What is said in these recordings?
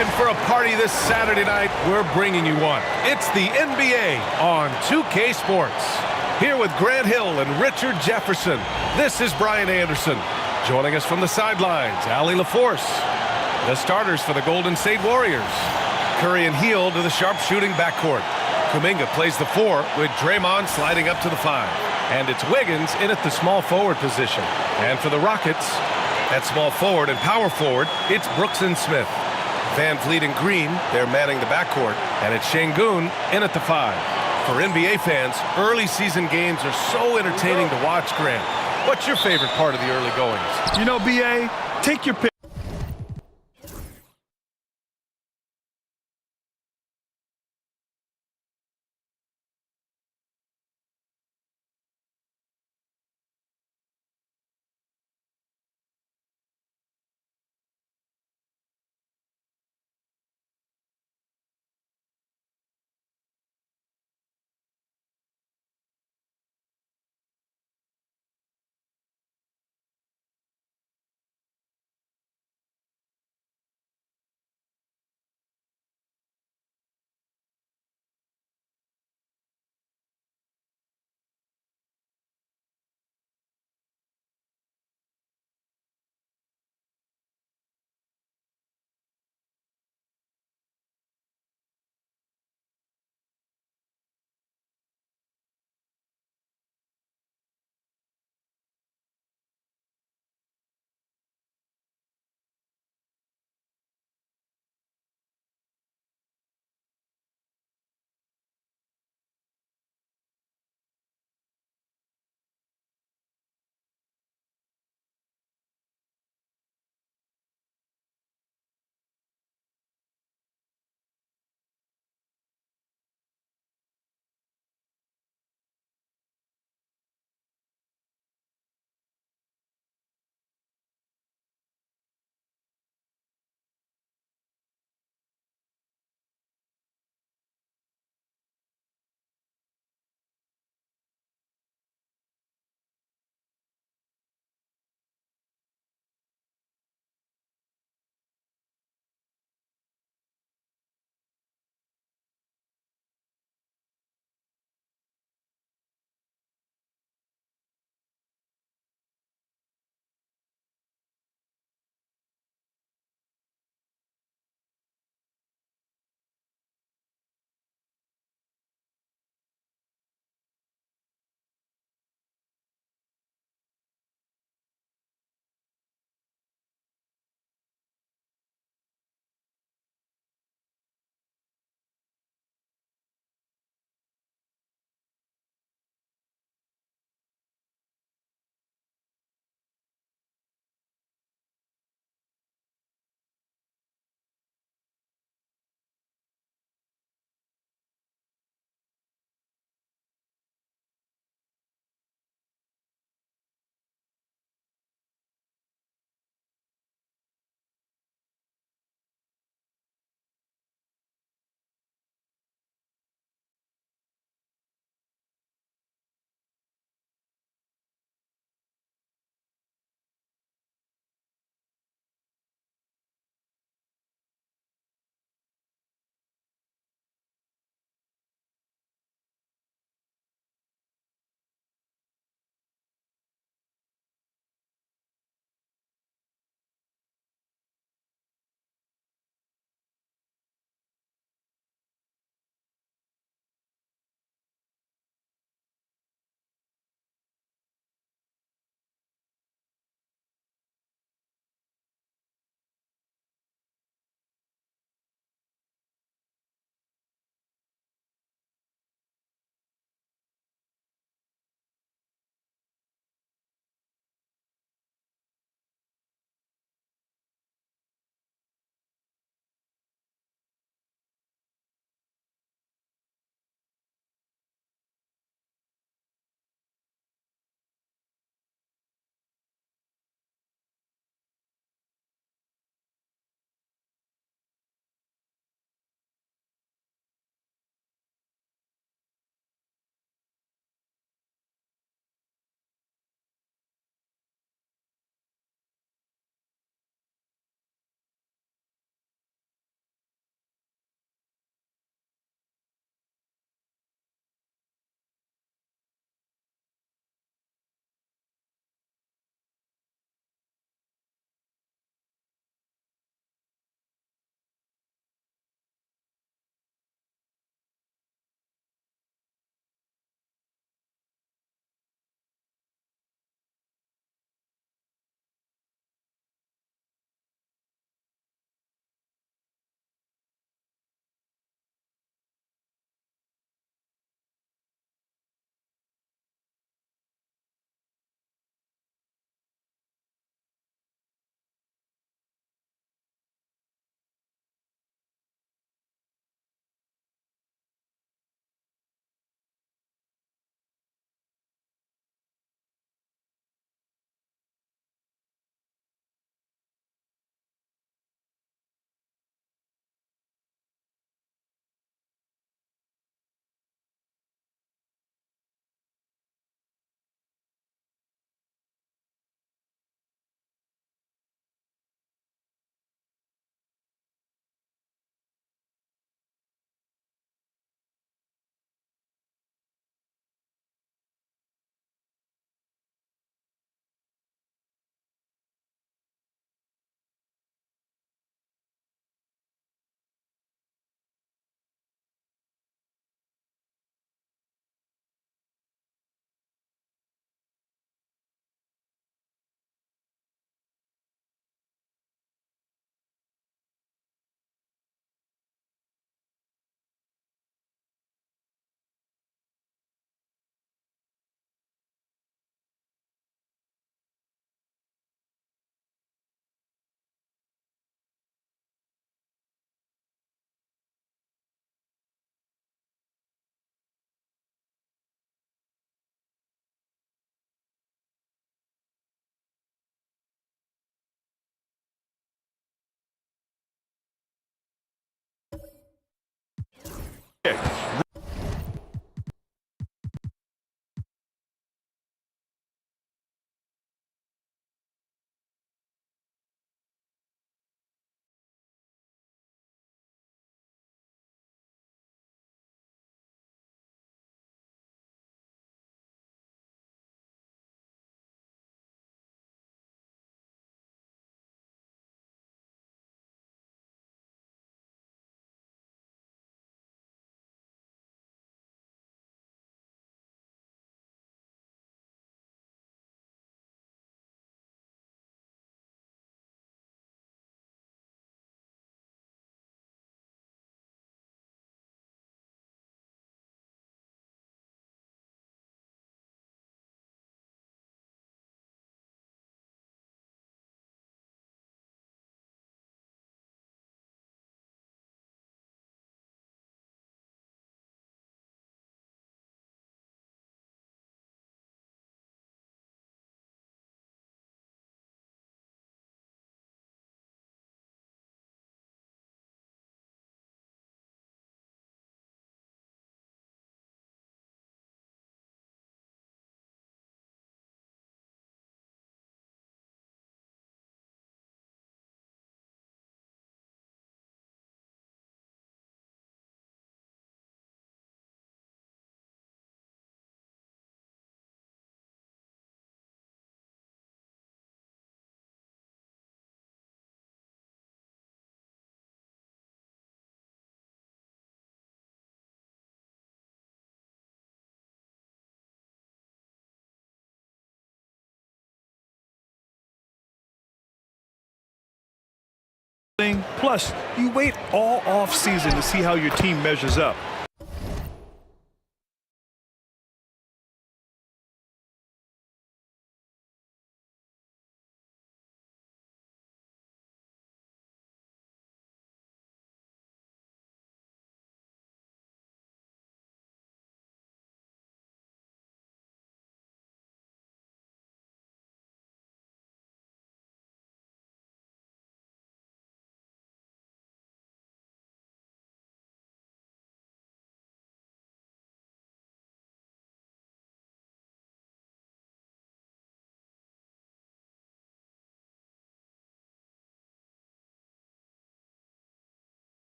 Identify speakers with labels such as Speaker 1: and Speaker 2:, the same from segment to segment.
Speaker 1: looking for a party this Saturday night, we're bringing you one. It's the NBA on 2K Sports. Here with Grant Hill and Richard Jefferson, this is Brian Anderson. Joining us from the sidelines, Allie LaForce. The starters for the Golden State Warriors. Curry and Hield to the sharpshooting backcourt. Kuminga plays the 4 with Draymond sliding up to the 5. And it's Wiggins in at the small forward position. And for the Rockets, at small forward and power forward, it's Brooks and Smith. Van Vliet and Green, they're manning the backcourt. And it's Şengün in at the 5. For NBA fans, early season games are so entertaining to watch, Grant. What's your favorite part of the early goings?
Speaker 2: You know, BA, take your pick. Plus, you wait all off season to see how your team measures up.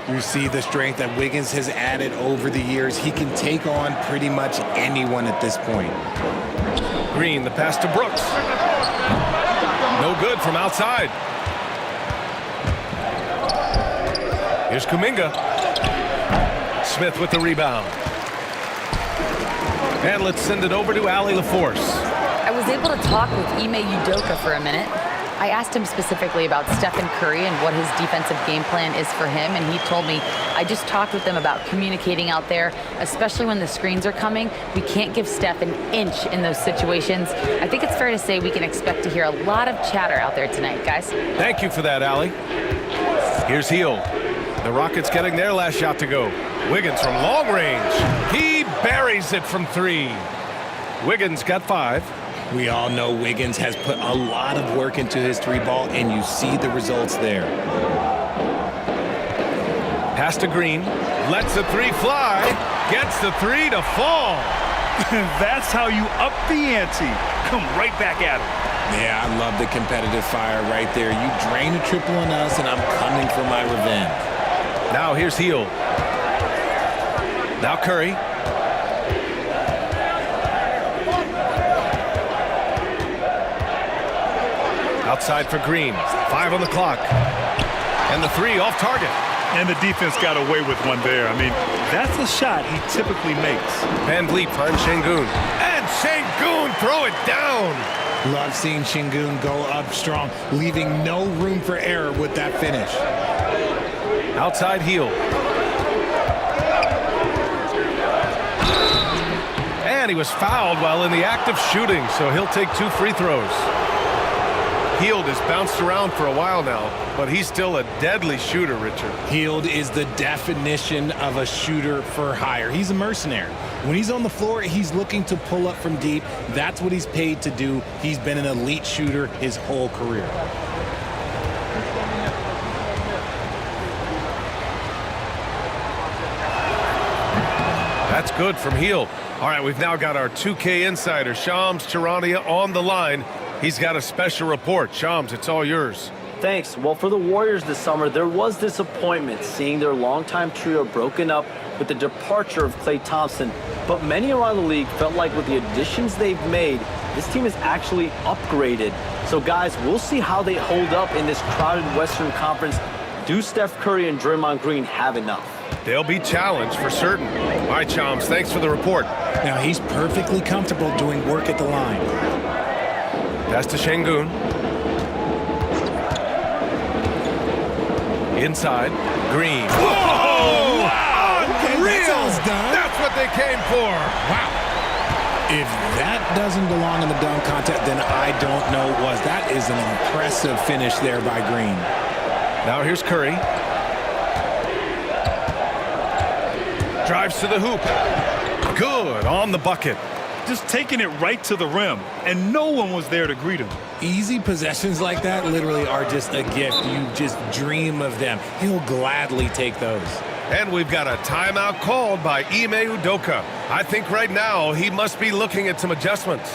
Speaker 3: You see the strength that Wiggins has added over the years. He can take on pretty much anyone at this point.
Speaker 1: Green, the pass to Brooks. No good from outside. Here's Kuminga. Smith with the rebound. And let's send it over to Allie LaForce.
Speaker 4: I was able to talk with Ime Udoka for a minute. I asked him specifically about Stephen Curry and what his defensive game plan is for him, and he told me, I just talked with them about communicating out there, especially when the screens are coming. We can't give Steph an inch in those situations. I think it's fair to say we can expect to hear a lot of chatter out there tonight, guys.
Speaker 1: Thank you for that, Allie. Here's Hield. The Rockets getting their last shot to go. Wiggins from long range. He buries it from three. Wiggins got 5.
Speaker 3: We all know Wiggins has put a lot of work into his 3-ball, and you see the results there.
Speaker 1: Pass to Green. Lets the 3 fly. Gets the 3 to fall.
Speaker 2: That's how you up the ante. Come right back at him.
Speaker 3: Yeah, I love the competitive fire right there. You drain a triple on us, and I'm coming for my revenge.
Speaker 1: Now here's Hield. Now Curry. Outside for Green. 5 on the clock. And the 3 off target.
Speaker 2: And the defense got away with one there. I mean, that's a shot he typically makes.
Speaker 1: Van Vliet finds Sengun. And Sengun throw it down.
Speaker 3: Love seeing Şengün go up strong, leaving no room for error with that finish.
Speaker 1: Outside heel. And he was fouled while in the act of shooting, so he'll take 2 free throws. Hield has bounced around for a while now, but he's still a deadly shooter, Richard.
Speaker 3: Hield is the definition of a shooter for hire. He's a mercenary. When he's on the floor, he's looking to pull up from deep. That's what he's paid to do. He's been an elite shooter his whole career.
Speaker 1: That's good from Hield. All right, we've now got our 2K insider, Shams Charania, on the line. He's got a special report. Shams, it's all yours.
Speaker 5: Thanks. Well, for the Warriors this summer, there was disappointment seeing their longtime trio broken up with the departure of Klay Thompson. But many around the league felt like with the additions they've made, this team is actually upgraded. So, guys, we'll see how they hold up in this crowded Western Conference. Do Steph Curry and Draymond Green have enough?
Speaker 1: They'll be challenged for certain. All right, Shams, thanks for the report.
Speaker 3: Now, he's perfectly comfortable doing work at the line.
Speaker 1: Pass to Şengün. Inside, Green. Whoa!
Speaker 3: Wow! Okay, that's all it's done.
Speaker 1: That's what they came for.
Speaker 3: Wow. If that doesn't belong in the dunk contest, then I don't know what was. That is an impressive finish there by Green.
Speaker 1: Now here's Curry. Drives to the hoop. Good on the bucket.
Speaker 2: Just taking it right to the rim, and no one was there to greet him.
Speaker 3: Easy possessions like that literally are just a gift. You just dream of them. He'll gladly take those.
Speaker 1: And we've got a timeout called by Ime Udoka. I think right now he must be looking at some adjustments.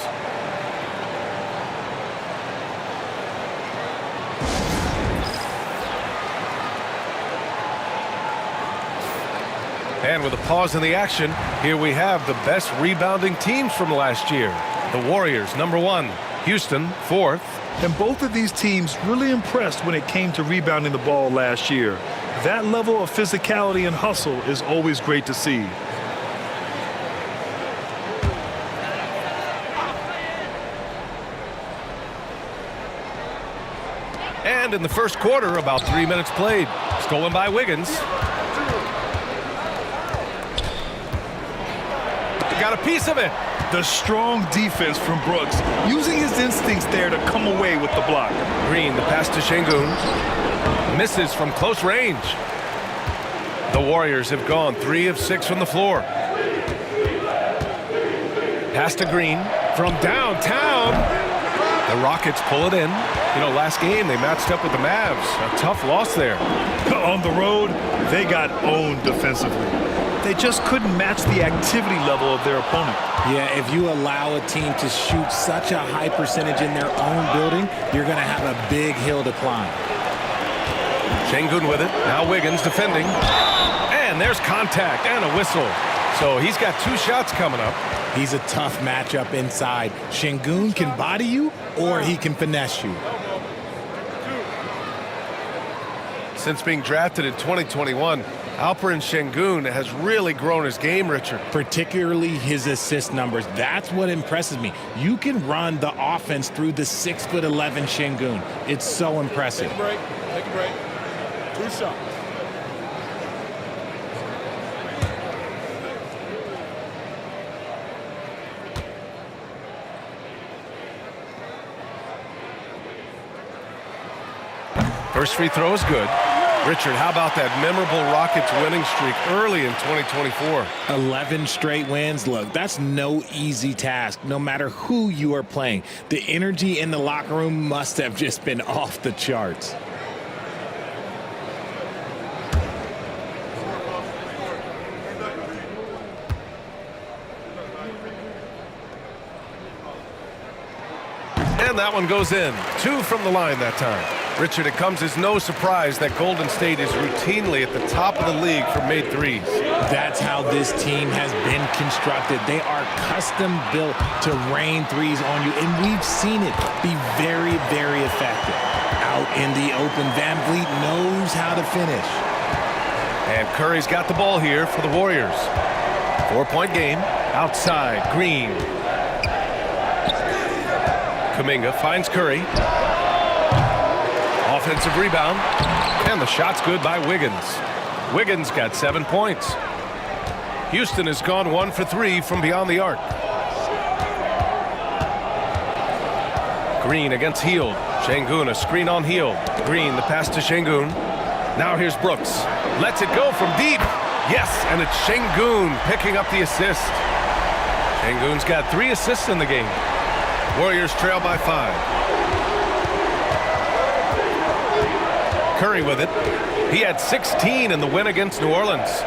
Speaker 1: And with a pause in the action, here we have the best rebounding teams from last year. The Warriors, #1. Houston, 4th.
Speaker 2: And both of these teams really impressed when it came to rebounding the ball last year. That level of physicality and hustle is always great to see.
Speaker 1: And in the first quarter, about 3 minutes played. Stolen by Wiggins. Got a piece of it.
Speaker 2: The strong defense from Brooks, using his instincts there to come away with the block.
Speaker 1: Green, the pass to Şengün. Misses from close range. The Warriors have gone 3 of 6 from the floor. Pass to Green from downtown. The Rockets pull it in. You know, last game they matched up with the Mavs. A tough loss there.
Speaker 2: On the road, they got owned defensively. They just couldn't match the activity level of their opponent.
Speaker 3: Yeah, if you allow a team to shoot such a high percentage in their own building, you're going to have a big hill to climb.
Speaker 1: Şengün with it. Now Wiggins defending. And there's contact and a whistle. So he's got 2 shots coming up.
Speaker 3: He's a tough matchup inside. Şengün can body you or he can finesse you.
Speaker 1: Since being drafted in 2021, Alperen Şengün has really grown his game, Richard.
Speaker 3: Particularly his assist numbers. That's what impresses me. You can run the offense through the 6'11" Şengün. It's so impressive.
Speaker 6: Take a break. Take a break. 2 shots.
Speaker 1: First free throw is good. Richard, how about that memorable Rockets winning streak early in 2024?
Speaker 3: 11 straight wins. Look, that's no easy task, no matter who you are playing. The energy in the locker room must have just been off the charts.
Speaker 1: And that one goes in. 2 from the line that time. Richard, it comes as no surprise that Golden State is routinely at the top of the league for made threes.
Speaker 3: That's how this team has been constructed. They are custom built to rain threes on you, and we've seen it be very, very effective. Out in the open, Van Vliet knows how to finish.
Speaker 1: And Curry's got the ball here for the Warriors. 4-point game. Outside, Green. Kuminga finds Curry. Offensive rebound. And the shot's good by Wiggins. Wiggins got 7 points. Houston has gone 1 for 3 from beyond the arc. Green against Hield. Şengün a screen on Hield. Green the pass to Şengün. Now here's Brooks. Lets it go from deep. Yes, and it's Şengün picking up the assist. Şengün's got 3 assists in the game. Warriors trail by 5. Curry with it. He had 16 in the win against New Orleans.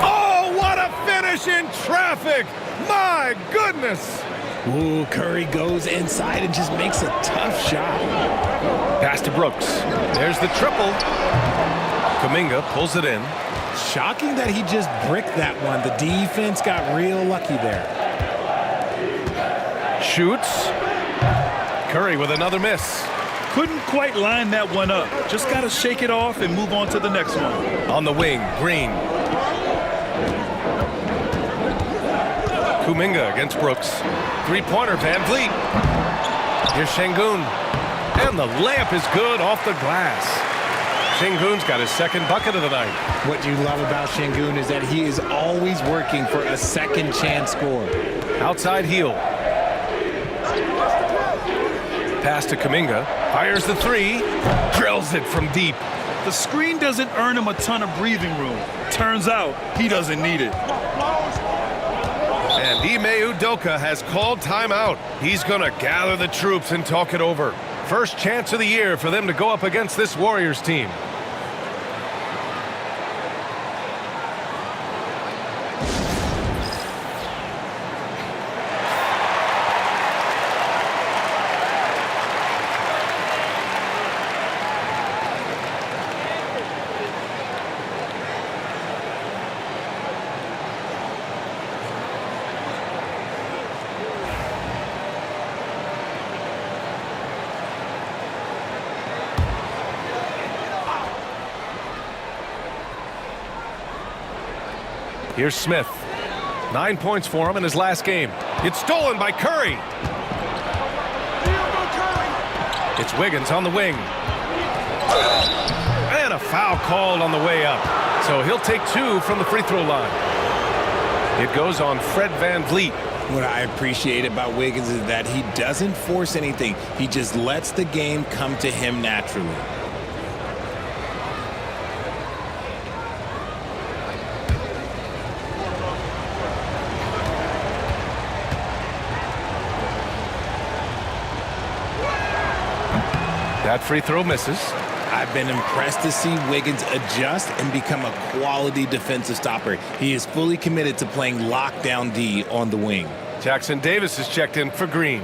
Speaker 1: Oh, what a finish in traffic! My goodness!
Speaker 3: Ooh, Curry goes inside and just makes a tough shot.
Speaker 1: Pass to Brooks. There's the triple. Kuminga pulls it in.
Speaker 3: Shocking that he just bricked that one. The defense got real lucky there.
Speaker 1: Shoots. Curry with another miss.
Speaker 2: Couldn't quite line that one up. Just got to shake it off and move on to the next one.
Speaker 1: On the wing, Green. Kuminga against Brooks. Three-pointer, Van Vliet. Here's Şengün. And the layup is good off the glass. Şengün's got his second bucket of the night.
Speaker 3: What you love about Şengün is that he is always working for a second chance score.
Speaker 1: Outside heel. Pass to Kuminga. Fires the three. Drills it from deep.
Speaker 2: The screen doesn't earn him a ton of breathing room. Turns out he doesn't need it.
Speaker 1: And Ime Udoka has called timeout. He's going to gather the troops and talk it over. First chance of the year for them to go up against this Warriors team. Here's Smith. 9 points for him in his last game. It's stolen by Curry. It's Wiggins on the wing. And a foul called on the way up. So he'll take 2 from the free throw line. It goes on Fred Van Vliet.
Speaker 3: What I appreciate about Wiggins is that he doesn't force anything. He just lets the game come to him naturally.
Speaker 1: That free throw misses.
Speaker 3: I've been impressed to see Wiggins adjust and become a quality defensive stopper. He is fully committed to playing lockdown D on the wing.
Speaker 1: Jackson Davis is checked in for Green.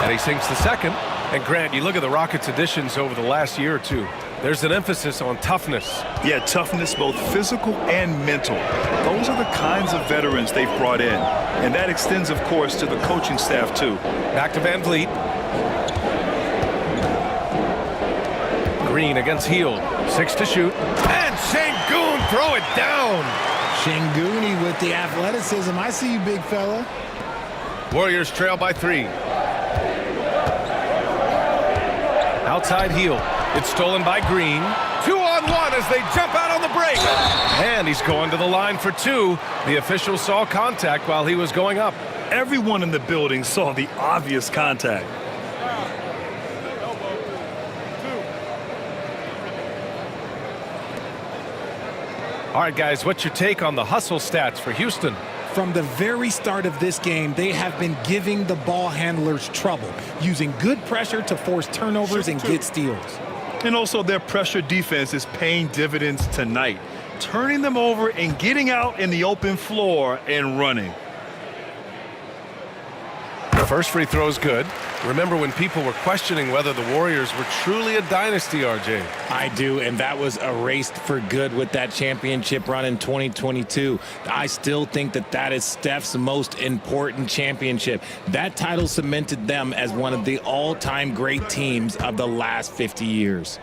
Speaker 1: And he sinks the second. And Grant, you look at the Rockets' additions over the last year or two. There's an emphasis on toughness.
Speaker 2: Yeah, toughness, both physical and mental. Those are the kinds of veterans they've brought in. And that extends, of course, to the coaching staff, too.
Speaker 1: Back to Van Vliet. Green against Hield. 6 to shoot. And Şengün throw it down.
Speaker 3: Şengün with the athleticism. I see you, big fella.
Speaker 1: Warriors trail by 3. Outside Hield. It's stolen by Green. 2-on-1 as they jump out on the break. And he's going to the line for 2. The official saw contact while he was going up.
Speaker 2: Everyone in the building saw the obvious contact.
Speaker 1: All right, guys, what's your take on the hustle stats for Houston?
Speaker 3: From the very start of this game, they have been giving the ball handlers trouble, using good pressure to force turnovers and get steals.
Speaker 2: And also their pressure defense is paying dividends tonight, turning them over and getting out in the open floor and running.
Speaker 1: First free throw is good. Remember when people were questioning whether the Warriors were truly a dynasty, RJ?
Speaker 3: I do, and that was erased for good with that championship run in 2022. I still think that is Steph's most important championship. That title cemented them as one of the all-time great teams of the last 50 years.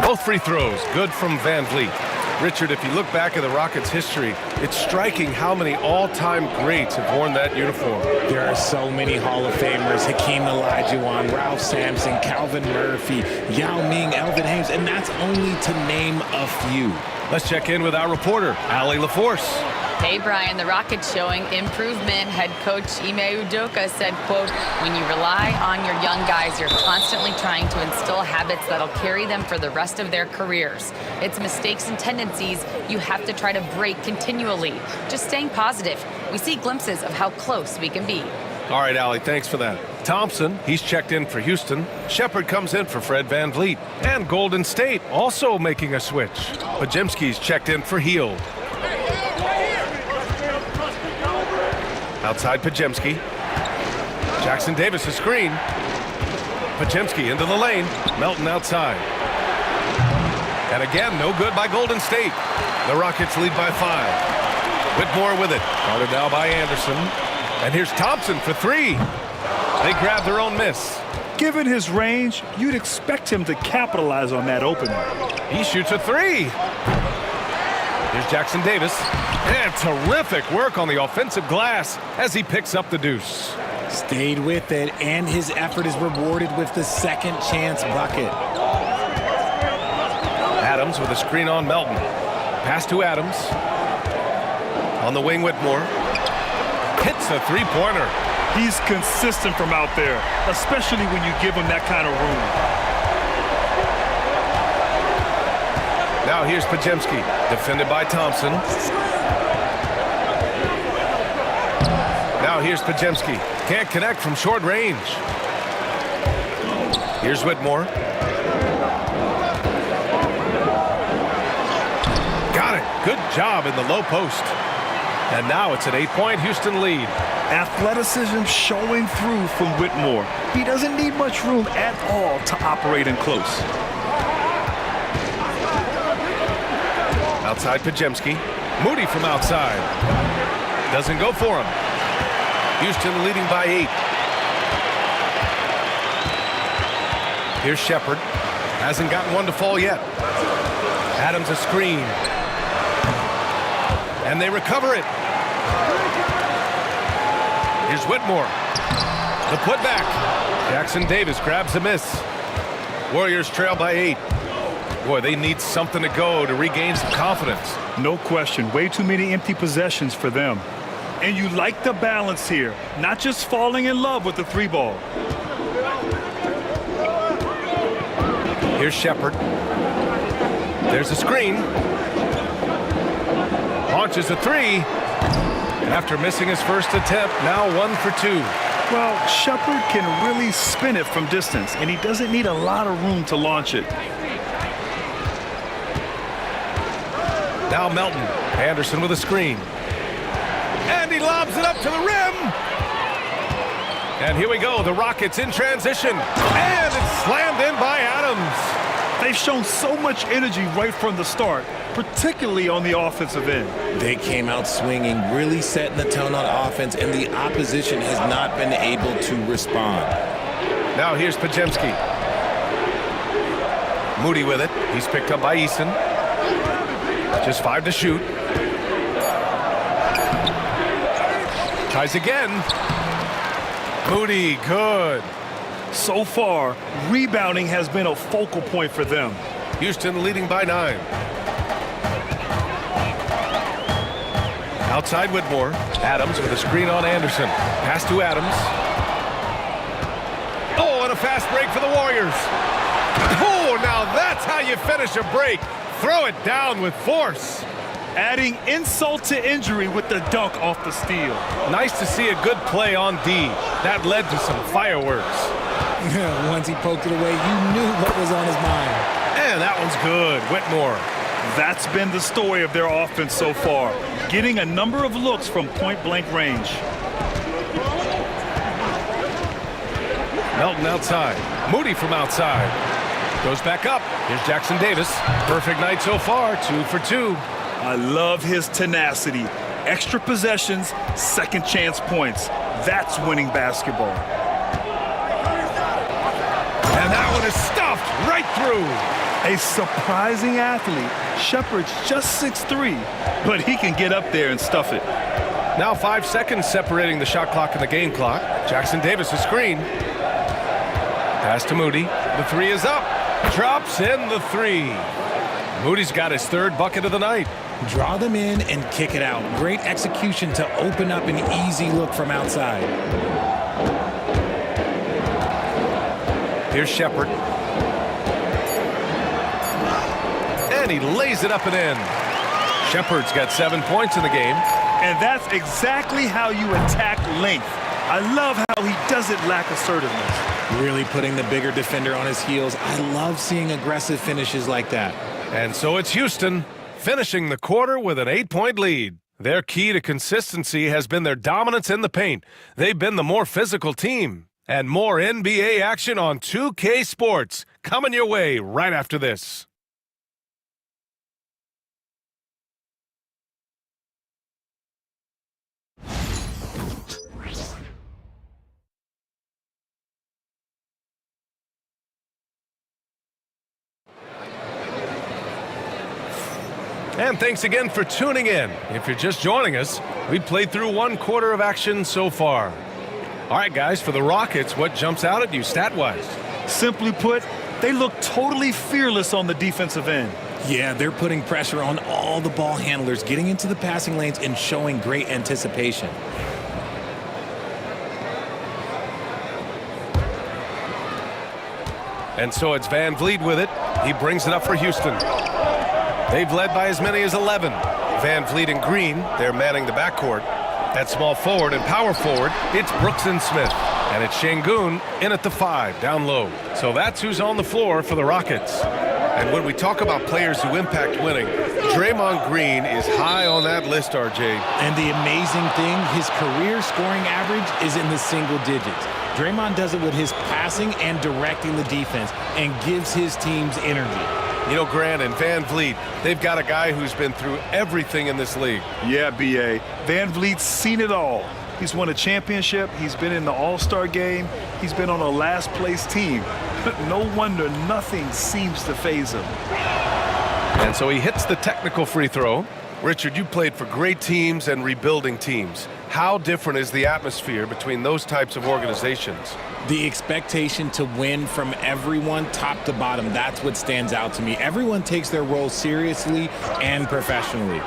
Speaker 1: Both free throws, good from Van Vliet. Richard, if you look back at the Rockets' history, it's striking how many all-time greats have worn that uniform.
Speaker 3: There are so many Hall of Famers: Hakeem Olajuwon, Ralph Sampson, Calvin Murphy, Yao Ming, Elvin Hayes, and that's only to name a few.
Speaker 1: Let's check in with our reporter, Allie LaForce.
Speaker 4: Hey, Brian, the Rockets showing improvement. Head coach Ime Udoka said, quote, when you rely on your young guys, you're constantly trying to instill habits that'll carry them for the rest of their careers. It's mistakes and tendencies you have to try to break continually. Just staying positive. We see glimpses of how close we can be.
Speaker 1: All right, Allie, thanks for that. Thompson, he's checked in for Houston. Shepard comes in for Fred Van Vliet. And Golden State also making a switch. Podziemski's checked in for Hield. Outside Podziemski. Jackson Davis a screen. Podziemski into the lane. Melton outside. And again, no good by Golden State. The Rockets lead by 5. Whitmore with it. Guarded now by Anderson. And here's Thompson for 3. They grab their own miss.
Speaker 2: Given his range, you'd expect him to capitalize on that opening.
Speaker 1: He shoots a 3. Here's Jackson Davis. And terrific work on the offensive glass as he picks up the deuce.
Speaker 3: Stayed with it, and his effort is rewarded with the second chance bucket.
Speaker 1: Adams with a screen on Melton. Pass to Adams. On the wing, Whitmore. Hits a three-pointer.
Speaker 2: He's consistent from out there, especially when you give him that kind of room.
Speaker 1: Now here's Podziemski, defended by Thompson. Now here's Podziemski. Can't connect from short range. Here's Whitmore. Got it. Good job in the low post. And now it's an 8-point Houston lead.
Speaker 2: Athleticism showing through from Whitmore. He doesn't need much room at all to operate in close.
Speaker 1: Outside Podziemski. Moody from outside. Doesn't go for him. Houston leading by 8. Here's Shepard. Hasn't gotten one to fall yet. Adams a screen. And they recover it. Here's Whitmore. The putback. Jackson Davis grabs a miss. Warriors trail by 8. Boy, they need something to go to regain some confidence.
Speaker 2: No question. Way too many empty possessions for them. And you like the balance here. Not just falling in love with the 3-ball.
Speaker 1: Here's Shepard. There's a screen. Launches a 3. After missing his first attempt, now 1 for 2.
Speaker 2: Well, Shepard can really spin it from distance, and he doesn't need a lot of room to launch it.
Speaker 1: Now Melton. Anderson with a screen. And he lobs it up to the rim. And here we go. The Rockets in transition. And it's slammed in by Adams.
Speaker 2: They've shown so much energy right from the start, particularly on the offensive end.
Speaker 3: They came out swinging, really setting the tone on offense, and the opposition has not been able to respond.
Speaker 1: Now here's Podziemski. Moody with it. He's picked up by Eason. Just 5 to shoot. Tries again. Moody, good.
Speaker 2: So far, rebounding has been a focal point for them.
Speaker 1: Houston leading by 9. Outside Whitmore. Adams with a screen on Anderson. Pass to Adams. Oh, and a fast break for the Warriors. Oh, now that's how you finish a break. Throw it down with force.
Speaker 2: Adding insult to injury with the dunk off the steal.
Speaker 1: Nice to see a good play on D. That led to some fireworks.
Speaker 3: Once he poked it away, you knew what was on his mind.
Speaker 1: And that one's good. Whitmore.
Speaker 2: That's been the story of their offense so far, getting a number of looks from point-blank range.
Speaker 1: Melton outside. Moody from outside. Goes back up. Here's Jackson Davis. Perfect night so far, 2 for 2.
Speaker 2: I love his tenacity. Extra possessions, second chance points. That's winning basketball.
Speaker 1: And that one is stuffed right through.
Speaker 2: A surprising athlete. Shepard's just 6'3", but he can get up there and stuff it.
Speaker 1: Now 5 seconds separating the shot clock and the game clock. Jackson Davis a screen. Pass to Moody. The 3 is up. Drops in the 3. Moody's got his 3rd bucket of the night.
Speaker 3: Draw them in and kick it out. Great execution to open up an easy look from outside.
Speaker 1: Here's Shepard. And he lays it up and in. Shepard's got 7 points in the game.
Speaker 2: And that's exactly how you attack length. I love how he doesn't lack assertiveness.
Speaker 3: Really putting the bigger defender on his heels. I love seeing aggressive finishes like that.
Speaker 1: And so it's Houston finishing the quarter with an 8-point lead. Their key to consistency has been their dominance in the paint. They've been the more physical team. And more NBA action on 2K Sports coming your way right after this. And thanks again for tuning in. If you're just joining us, we played through 1 quarter of action so far. All right, guys, for the Rockets, what jumps out at you stat-wise?
Speaker 2: Simply put, they look totally fearless on the defensive end.
Speaker 3: Yeah, they're putting pressure on all the ball handlers, getting into the passing lanes and showing great anticipation.
Speaker 1: And so it's Van Vliet with it. He brings it up for Houston. They've led by as many as 11. Van Vliet and Green, they're manning the backcourt. At small forward and power forward, it's Brooks and Smith. And it's Şengün in at the 5, down low. So that's who's on the floor for the Rockets. And when we talk about players who impact winning, Draymond Green is high on that list, RJ.
Speaker 3: And the amazing thing, his career scoring average is in the single digits. Draymond does it with his passing and directing the defense and gives his teams energy.
Speaker 1: You know, Grant and Van Vliet, they've got a guy who's been through everything in this league.
Speaker 2: Yeah, B.A. Van Vliet's seen it all. He's won a championship. He's been in the All-Star game. He's been on a last-place team. No wonder nothing seems to faze him.
Speaker 1: And so he hits the technical free throw. Richard, you played for great teams and rebuilding teams. How different is the atmosphere between those types of organizations?
Speaker 3: The expectation to win from everyone, top to bottom, that's what stands out to me. Everyone takes their role seriously and professionally.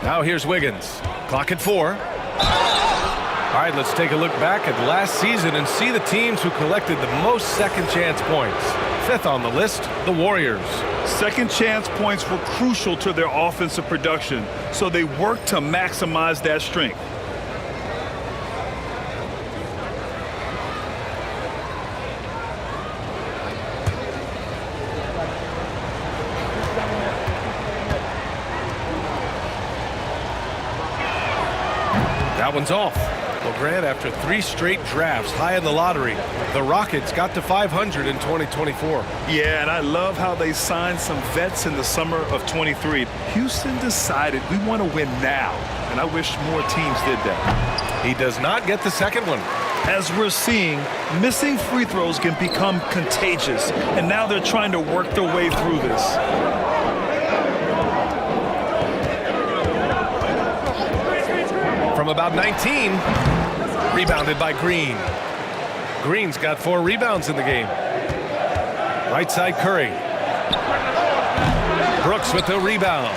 Speaker 1: Now here's Wiggins. Clock at 4. All right, let's take a look back at last season and see the teams who collected the most second chance points. 5th on the list, the Warriors.
Speaker 2: Second chance points were crucial to their offensive production, so they worked to maximize that strength.
Speaker 1: That one's off. Well, Grant, after 3 straight drafts high in the lottery, the Rockets got to 500 in 2024.
Speaker 2: Yeah, and I love how they signed some vets in the summer of 23. Houston decided we want to win now, and I wish more teams did that.
Speaker 1: He does not get the second one.
Speaker 2: As we're seeing, missing free throws can become contagious, and now they're trying to work their way through this.
Speaker 1: From about 19, rebounded by Green. Green's got 4 rebounds in the game. Right side Curry. Brooks with the rebound.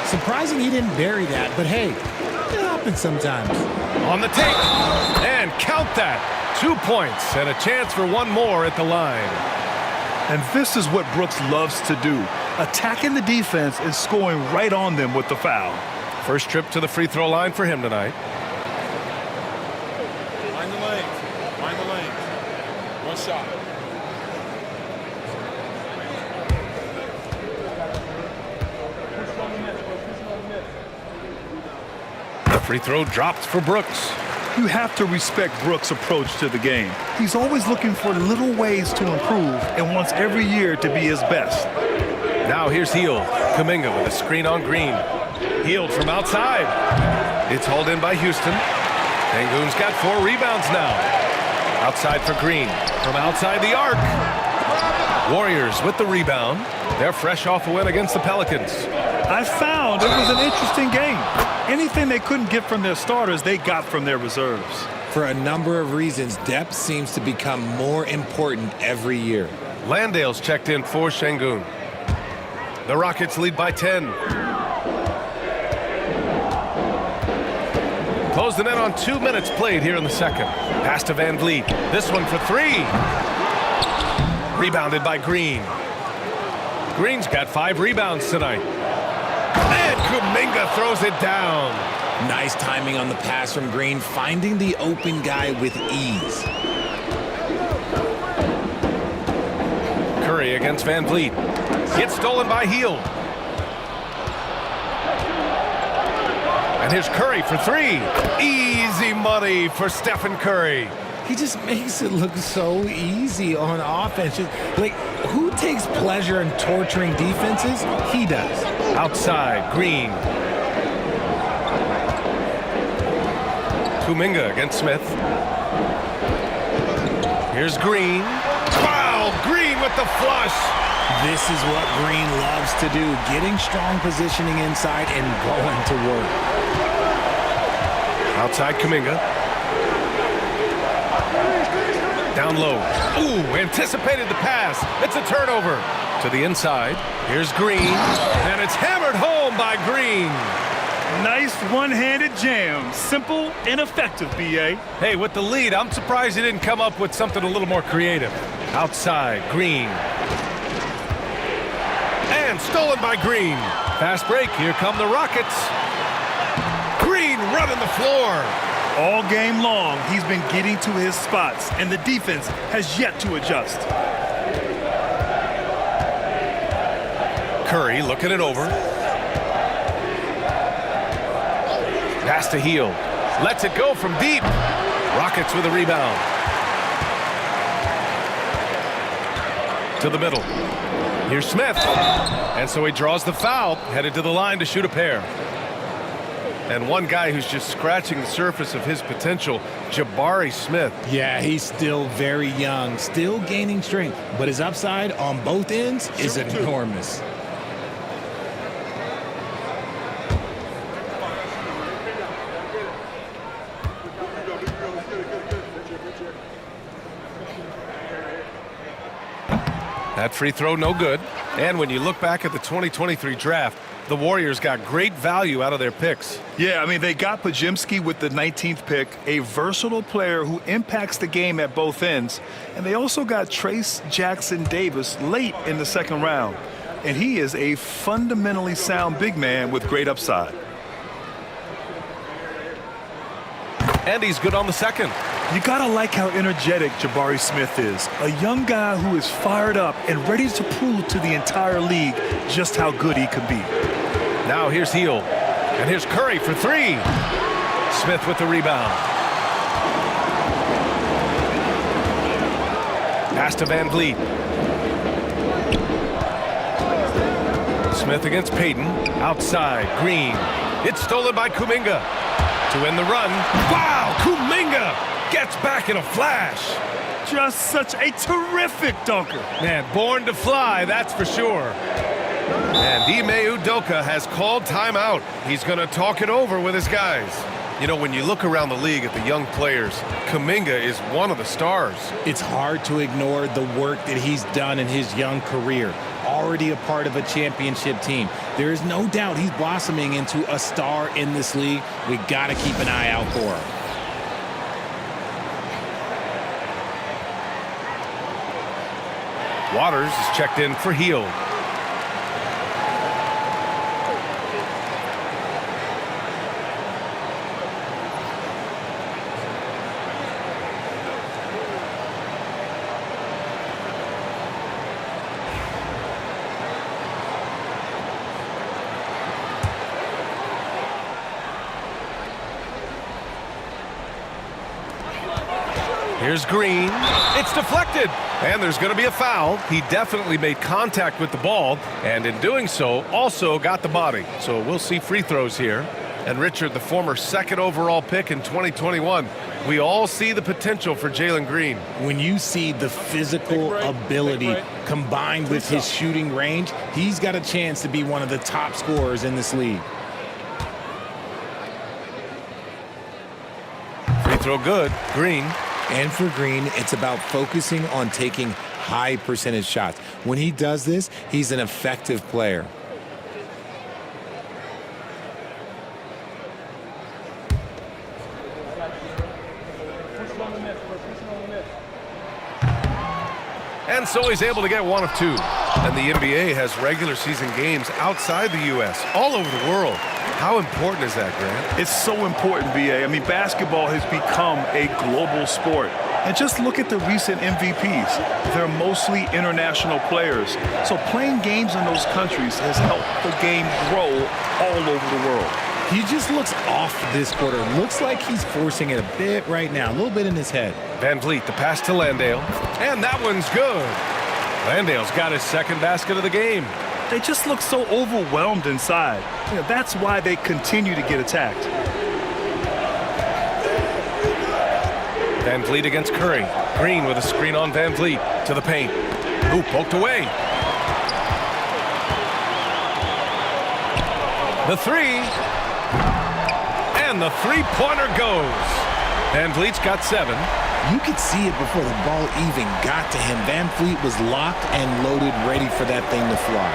Speaker 3: Surprising he didn't bury that, but hey, it happens sometimes.
Speaker 1: On the take, and count that. 2 points and a chance for 1 more at the line.
Speaker 2: And this is what Brooks loves to do, attacking the defense and scoring right on them with the foul.
Speaker 1: First trip to the free throw line for him tonight.
Speaker 6: Mind the lanes. Mind the lanes. 1 shot.
Speaker 1: The free throw dropped for Brooks.
Speaker 2: You have to respect Brooks' approach to the game. He's always looking for little ways to improve and wants every year to be his best.
Speaker 1: Now here's Hield. Kuminga with a screen on Green. Hield from outside. It's hauled in by Houston. Sengun's got 4 rebounds now. Outside for Green. From outside the arc. Warriors with the rebound. They're fresh off a win against the Pelicans.
Speaker 2: I found it was an interesting game. Anything they couldn't get from their starters, they got from their reserves.
Speaker 3: For a number of reasons, depth seems to become more important every year.
Speaker 1: Landale's checked in for Sengun. The Rockets lead by 10. Closing in on 2 minutes played here in the second. Pass to Van Vliet. This one for 3. Rebounded by Green. Green's got 5 rebounds tonight. And Kuminga throws it down.
Speaker 3: Nice timing on the pass from Green, finding the open guy with ease.
Speaker 1: Curry against Van Vliet. Gets stolen by Hield. And here's Curry for 3. Easy money for Stephen Curry.
Speaker 3: He just makes it look so easy on offense. Like, who takes pleasure in torturing defenses? He does.
Speaker 1: Outside, Green. Kuminga against Smith. Here's Green. Wow, Green with the flush.
Speaker 3: This is what Green loves to do, getting strong positioning inside and going to work.
Speaker 1: Outside Kuminga. Down low. Ooh, anticipated the pass. It's a turnover. To the inside. Here's Green. And it's hammered home by Green.
Speaker 2: Nice one-handed jam. Simple and effective, B.A.
Speaker 1: Hey, with the lead, I'm surprised he didn't come up with something a little more creative. Outside, Green. And stolen by Green. Fast break. Here come the Rockets. Green running the floor.
Speaker 2: All game long, he's been getting to his spots, and the defense has yet to adjust.
Speaker 1: Curry looking it over. Pass to Hield. Lets it go from deep. Rockets with a rebound. To the middle. Here's Smith. And so he draws the foul, headed to the line to shoot a pair. And one guy who's just scratching the surface of his potential, Jabari Smith.
Speaker 3: Yeah, he's still very young, still gaining strength, but his upside on both ends is enormous.
Speaker 1: That free throw no good. And when you look back at the 2023 draft, the Warriors got great value out of their picks.
Speaker 2: Yeah, I mean, they got Podziemski with the 19th pick, a versatile player who impacts the game at both ends. And they also got Trace Jackson Davis late in the second round. And he is a fundamentally sound big man with great upside.
Speaker 1: And he's good on the second.
Speaker 2: You gotta like how energetic Jabari Smith is. A young guy who is fired up and ready to prove to the entire league just how good he can be.
Speaker 1: Now here's Hield. And here's Curry for 3. Smith with the rebound. Pass to Van Vliet. Smith against Payton. Outside, Green. It's stolen by Kuminga. To end the run. Wow, Kuminga gets back in a flash.
Speaker 2: Just such a terrific dunker.
Speaker 1: Man, born to fly, that's for sure. And Ime Udoka has called timeout. He's going to talk it over with his guys. You know, when you look around the league at the young players, Kuminga is one of the stars.
Speaker 3: It's hard to ignore the work that he's done in his young career. Already a part of a championship team. There is no doubt he's blossoming into a star in this league. We got to keep an eye out for him.
Speaker 1: Waters is checked in for Hield. Here's Green. It's deflected. And there's going to be a foul. He definitely made contact with the ball, and in doing so, also got the body. So we'll see free throws here. And Richard, the former second overall pick in 2021, we all see the potential for Jalen Green.
Speaker 3: When you see the physical ability combined with his shooting range, he's got a chance to be one of the top scorers in this league.
Speaker 1: Free throw good. Green.
Speaker 3: And for Green, it's about focusing on taking high percentage shots. When he does this, he's an effective player.
Speaker 1: And so he's able to get one of two. And the NBA has regular season games outside the U.S., all over the world. How important is that, Grant?
Speaker 2: It's so important, B.A. I mean, basketball has become a global sport. And just look at the recent MVPs. They're mostly international players. So playing games in those countries has helped the game grow all over the world.
Speaker 3: He just looks off this quarter. Looks like he's forcing it a bit right now, a little bit in his head.
Speaker 1: Van Vliet, the pass to Landale. And that one's good. Landale's got his second basket of the game.
Speaker 2: They just look so overwhelmed inside. You know, that's why they continue to get attacked.
Speaker 1: Van Vliet against Curry. Green with a screen on Van Vliet to the paint. Ooh, poked away. The three. And the three-pointer goes. Van Vliet's got 7.
Speaker 3: You could see it before the ball even got to him. Van Vliet was locked and loaded, ready for that thing to fly.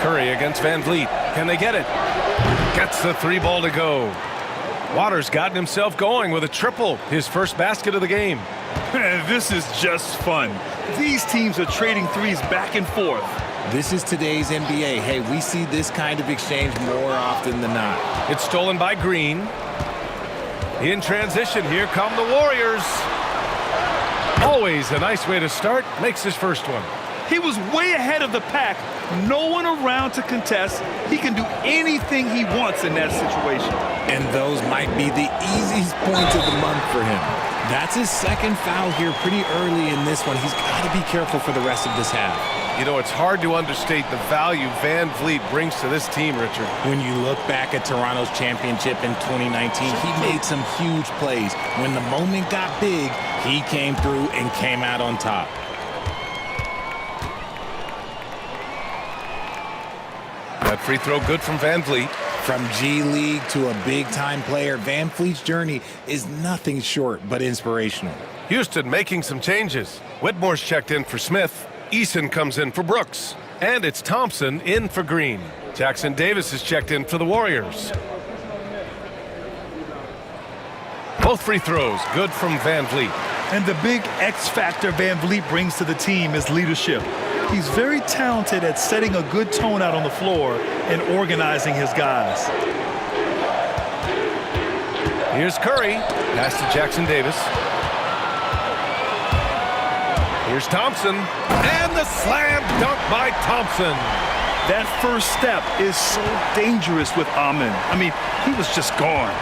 Speaker 1: Curry against Van Vliet. Can they get it? Gets the 3 ball to go. Waters gotten himself going with a triple, his first basket of the game.
Speaker 2: This is just fun. These teams are trading threes back and forth.
Speaker 3: This is today's NBA. Hey, we see this kind of exchange more often than not.
Speaker 1: It's stolen by Green. In transition, here come the Warriors. Always a nice way to start. Makes his first one.
Speaker 2: He was way ahead of the pack. No one around to contest. He can do anything he wants in that situation.
Speaker 3: And those might be the easiest points of the month for him. That's his second foul here pretty early in this one. He's got to be careful for the rest of this half.
Speaker 1: You know, it's hard to understate the value Van Vliet brings to this team, Richard.
Speaker 3: When you look back at Toronto's championship in 2019, he made some huge plays. When the moment got big, he came through and came out on top.
Speaker 1: That free throw good from Van Vliet.
Speaker 3: From G League to a big-time player, Van Vliet's journey is nothing short but inspirational.
Speaker 1: Houston making some changes. Whitmore's checked in for Smith. Eason comes in for Brooks. And it's Thompson in for Green. Jackson Davis is checked in for the Warriors. Both free throws good from Van Vliet.
Speaker 2: And the big X factor Van Vliet brings to the team is leadership. He's very talented at setting a good tone out on the floor and organizing his guys.
Speaker 1: Here's Curry. Pass to Jackson Davis. Here's Thompson. And the slam dunk by Thompson.
Speaker 2: That first step is so dangerous with Amen. I mean, he was just gone.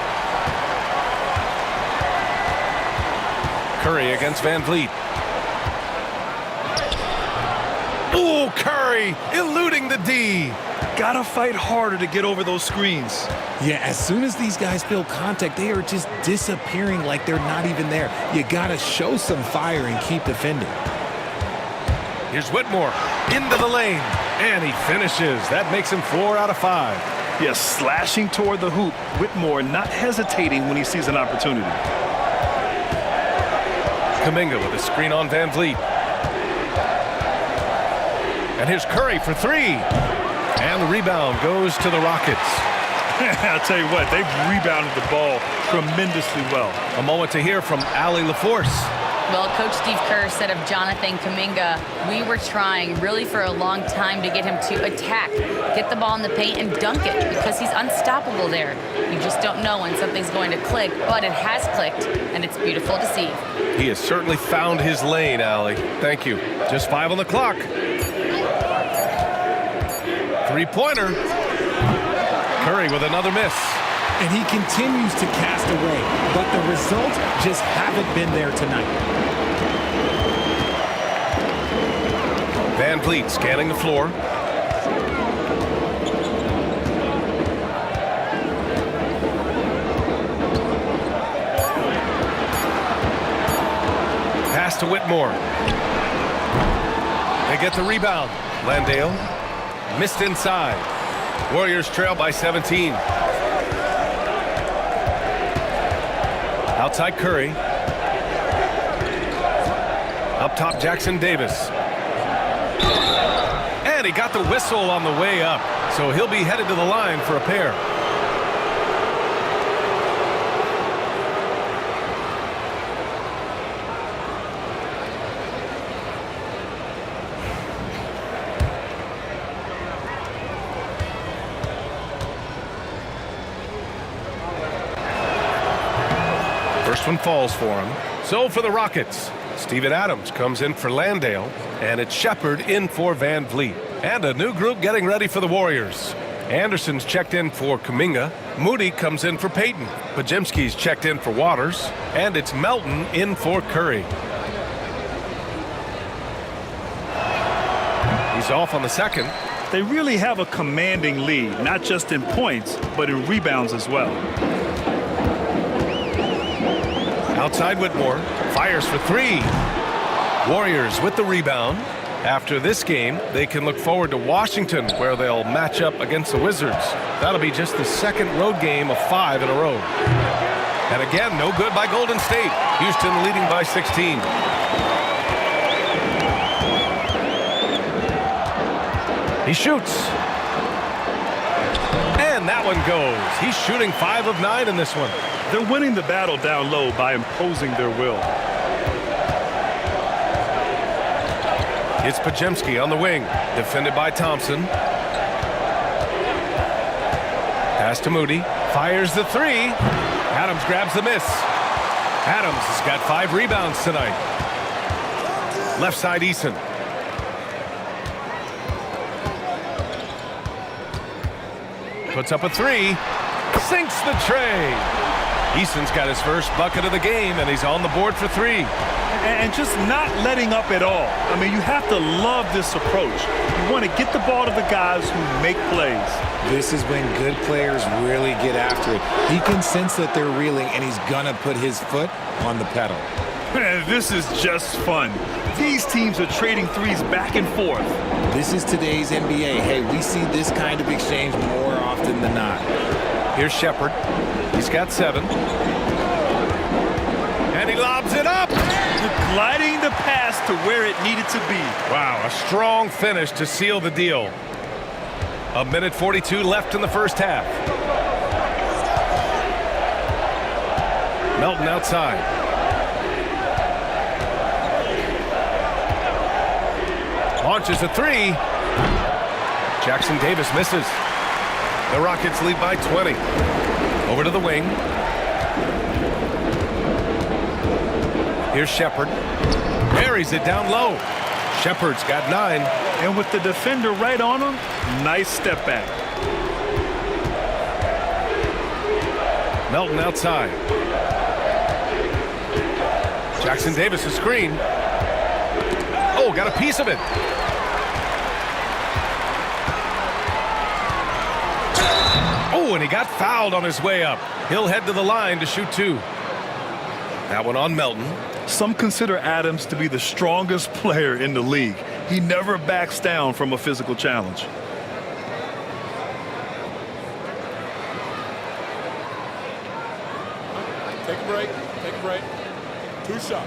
Speaker 1: Curry against Van Vliet. Ooh, Curry eluding the D.
Speaker 2: Gotta fight harder to get over those screens.
Speaker 3: Yeah, as soon as these guys feel contact, they are just disappearing like they're not even there. You gotta show some fire and keep defending.
Speaker 1: Here's Whitmore into the lane, and he finishes. That makes him 4 out of 5.
Speaker 2: Yes, slashing toward the hoop. Whitmore not hesitating when he sees an opportunity.
Speaker 1: Kuminga with a screen on Van Vliet. And here's Curry for 3. And the rebound goes to the Rockets.
Speaker 2: I'll tell you what, they've rebounded the ball tremendously well.
Speaker 1: A moment to hear from Allie LaForce.
Speaker 4: Well, Coach Steve Kerr said of Jonathan Kuminga, we were trying really for a long time to get him to attack, get the ball in the paint and dunk it because he's unstoppable there. You just don't know when something's going to click, but it has clicked, and it's beautiful to see.
Speaker 1: He has certainly found his lane, Allie. Thank you. Just 5 on the clock. Three-pointer. Curry with another miss.
Speaker 3: and he continues to cast away, but the results just haven't been there tonight.
Speaker 1: Van Vliet scanning the floor. Pass to Whitmore. They get the rebound. Landale missed inside. Warriors trail by 17. Outside Curry. Up top Jackson Davis. And he got the whistle on the way up, so he'll be headed to the line for a pair. First one falls for him. So for the Rockets, Steven Adams comes in for Landale, and it's Shepherd in for Van Vliet. And a new group getting ready for the Warriors. Anderson's checked in for Kuminga. Moody comes in for Payton. Podziemski's checked in for Waters. And it's Melton in for Curry. He's off on the second.
Speaker 2: They really have a commanding lead, not just in points, but in rebounds as well.
Speaker 1: Outside Whitmore, fires for three. Warriors with the rebound. After this game, they can look forward to Washington, where they'll match up against the Wizards. That'll be just the second road game of 5 in a row. And again, no good by Golden State. Houston leading by 16. He shoots. And that one goes. He's shooting 5 of 9 in this one.
Speaker 2: They're winning the battle down low by imposing their will.
Speaker 1: It's Podziemski on the wing, defended by Thompson. Pass to Moody, fires the three. Adams grabs the miss. Adams has got 5 rebounds tonight. Left side Eason. Puts up a 3, sinks the tray. Eason's got his first bucket of the game, and he's on the board for 3.
Speaker 2: And just not letting up at all. I mean, you have to love this approach. You want to get the ball to the guys who make plays.
Speaker 3: This is when good players really get after it. He can sense that they're reeling, and he's going to put his foot on the pedal.
Speaker 2: Man, this is just fun. These teams are trading threes back and forth.
Speaker 3: This is today's NBA. Hey, we see this kind of exchange more often than not.
Speaker 1: Here's Shepherd. He's got 7. And he lobs it up.
Speaker 2: Gliding the pass to where it needed to be.
Speaker 1: Wow, a strong finish to seal the deal. 1:42 left in the first half. Melton outside. Launches a 3. Jackson Davis misses. The Rockets lead by 20. Over to the wing. Here's Shepherd. Buries it down low. Shepherd's got 9.
Speaker 2: And with the defender right on him, nice step back.
Speaker 1: Melton outside. Jackson Davis a screen. Oh, got a piece of it. Oh, and he got fouled on his way up. He'll head to the line to shoot 2. That one on Melton.
Speaker 2: Some consider Adams to be the strongest player in the league. He never backs down from a physical challenge.
Speaker 6: Take a break. Take a break. 2 shots.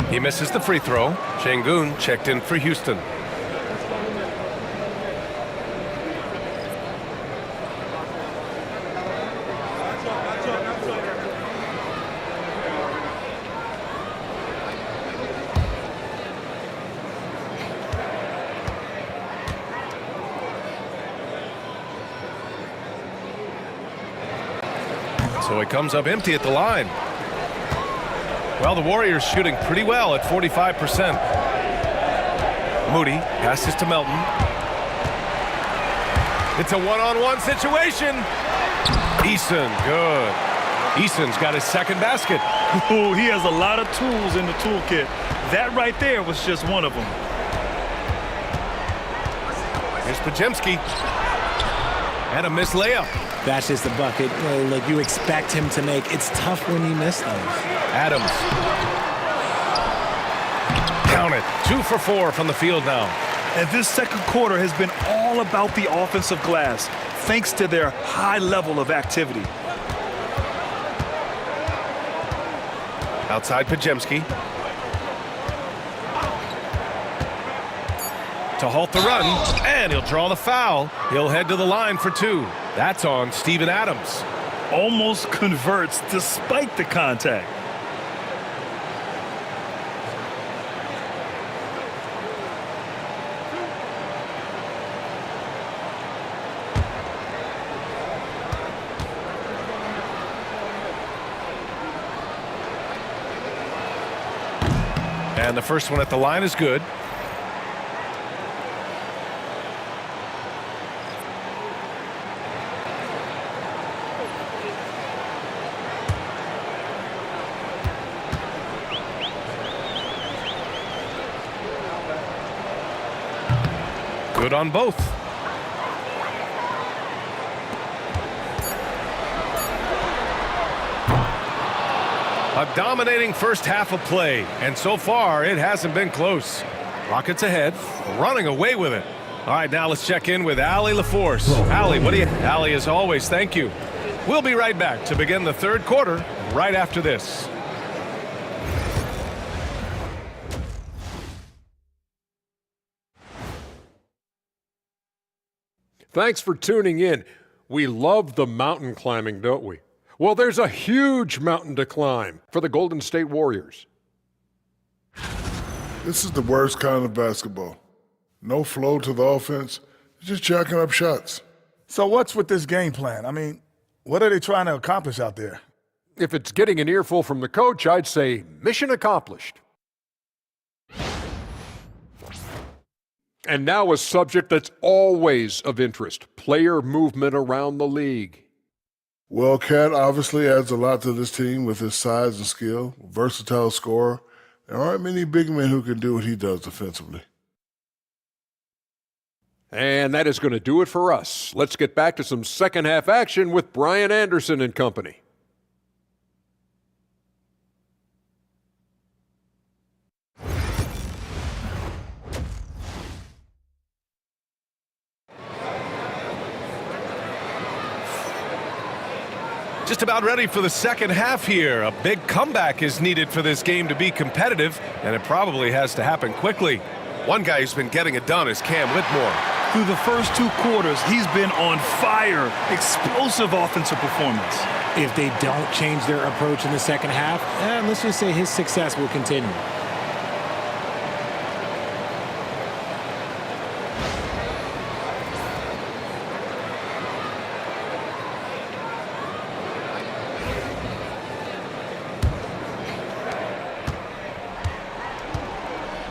Speaker 1: He misses the free throw. Şengün checked in for Houston. So he comes up empty at the line. Well, the Warriors shooting pretty well at 45%. Moody passes to Melton. It's a one-on-one situation. Eason, good. Eason's got his second basket.
Speaker 2: Ooh, he has a lot of tools in the toolkit. That right there was just one of them.
Speaker 1: Here's Podziemski. And a missed layup.
Speaker 3: That's just the bucket look you expect him to make. It's tough when you miss those.
Speaker 1: Adams. Count it. 2 for 4 from the field now.
Speaker 2: And this second quarter has been all about the offensive glass, thanks to their high level of activity.
Speaker 1: Outside Podziemski. To halt the run, and he'll draw the foul. He'll head to the line for 2. That's on Steven Adams.
Speaker 2: Almost converts despite the contact.
Speaker 1: And the first one at the line is good. Good on both. A dominating first half of play, and so far it hasn't been close. Rockets ahead, running away with it. All right, now let's check in with Allie LaForce. Allie, what do you... Allie, as always, thank you. We'll be right back to begin the third quarter right after this.
Speaker 7: Thanks for tuning in. We love the mountain climbing, don't we? Well, there's a huge mountain to climb for the Golden State Warriors.
Speaker 8: This is the worst kind of basketball. No flow to the offense, just jacking up shots.
Speaker 9: So what's with this game plan? I mean, what are they trying to accomplish out there?
Speaker 7: If it's getting an earful from the coach, I'd say mission accomplished. And now a subject that's always of interest, player movement around the league.
Speaker 8: Well, Cat obviously adds a lot to this team with his size and skill, versatile scorer. There aren't many big men who can do what he does defensively.
Speaker 7: And that is going to do it for us. Let's get back to some second half action with Brian Anderson and company.
Speaker 1: Just about ready for the second half here. A big comeback is needed for this game to be competitive, and it probably has to happen quickly. One guy who's been getting it done is Cam Whitmore.
Speaker 2: Through the first 2 quarters, he's been on fire. Explosive offensive performance.
Speaker 3: If they don't change their approach in the second half, let's just say his success will continue.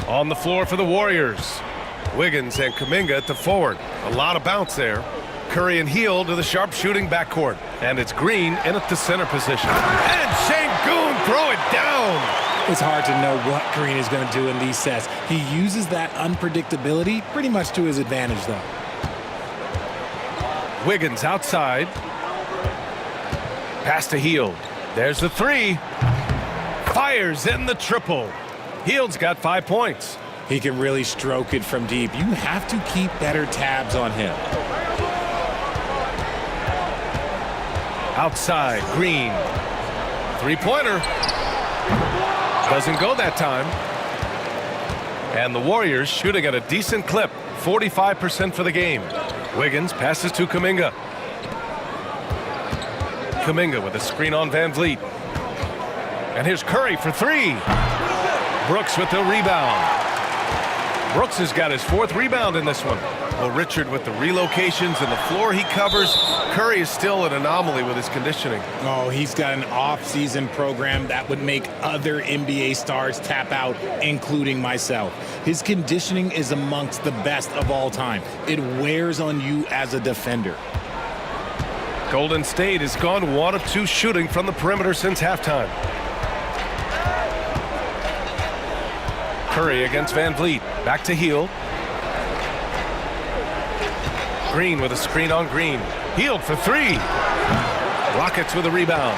Speaker 1: On the floor for the Warriors. Wiggins and Kuminga at the forward. A lot of bounce there. Curry and Hield to the sharpshooting backcourt. And it's Green in at the center position. And Sengun throw it down.
Speaker 3: It's hard to know what Green is going to do in these sets. He uses that unpredictability pretty much to his advantage, though.
Speaker 1: Wiggins outside. Pass to Hield. There's the 3. Fires in the triple. Hield's got 5 points.
Speaker 3: He can really stroke it from deep. You have to keep better tabs on him.
Speaker 1: Outside, Green. 3-pointer. Doesn't go that time. And the Warriors shooting at a decent clip. 45% for the game. Wiggins passes to Kuminga. Kuminga with a screen on Van Vliet. And here's Curry for 3. Brooks with the rebound. Brooks has got his 4th rebound in this one. Well, Richard, with the relocations and the floor he covers, Curry is still an anomaly with his conditioning.
Speaker 3: Oh, he's got an off-season program that would make other NBA stars tap out, including myself. His conditioning is amongst the best of all time. It wears on you as a defender.
Speaker 1: Golden State has gone 1 of 2 shooting from the perimeter since halftime. Curry against Van Vliet. Back to Hield. Green with a screen on Green. Hield for 3. Rockets with a rebound.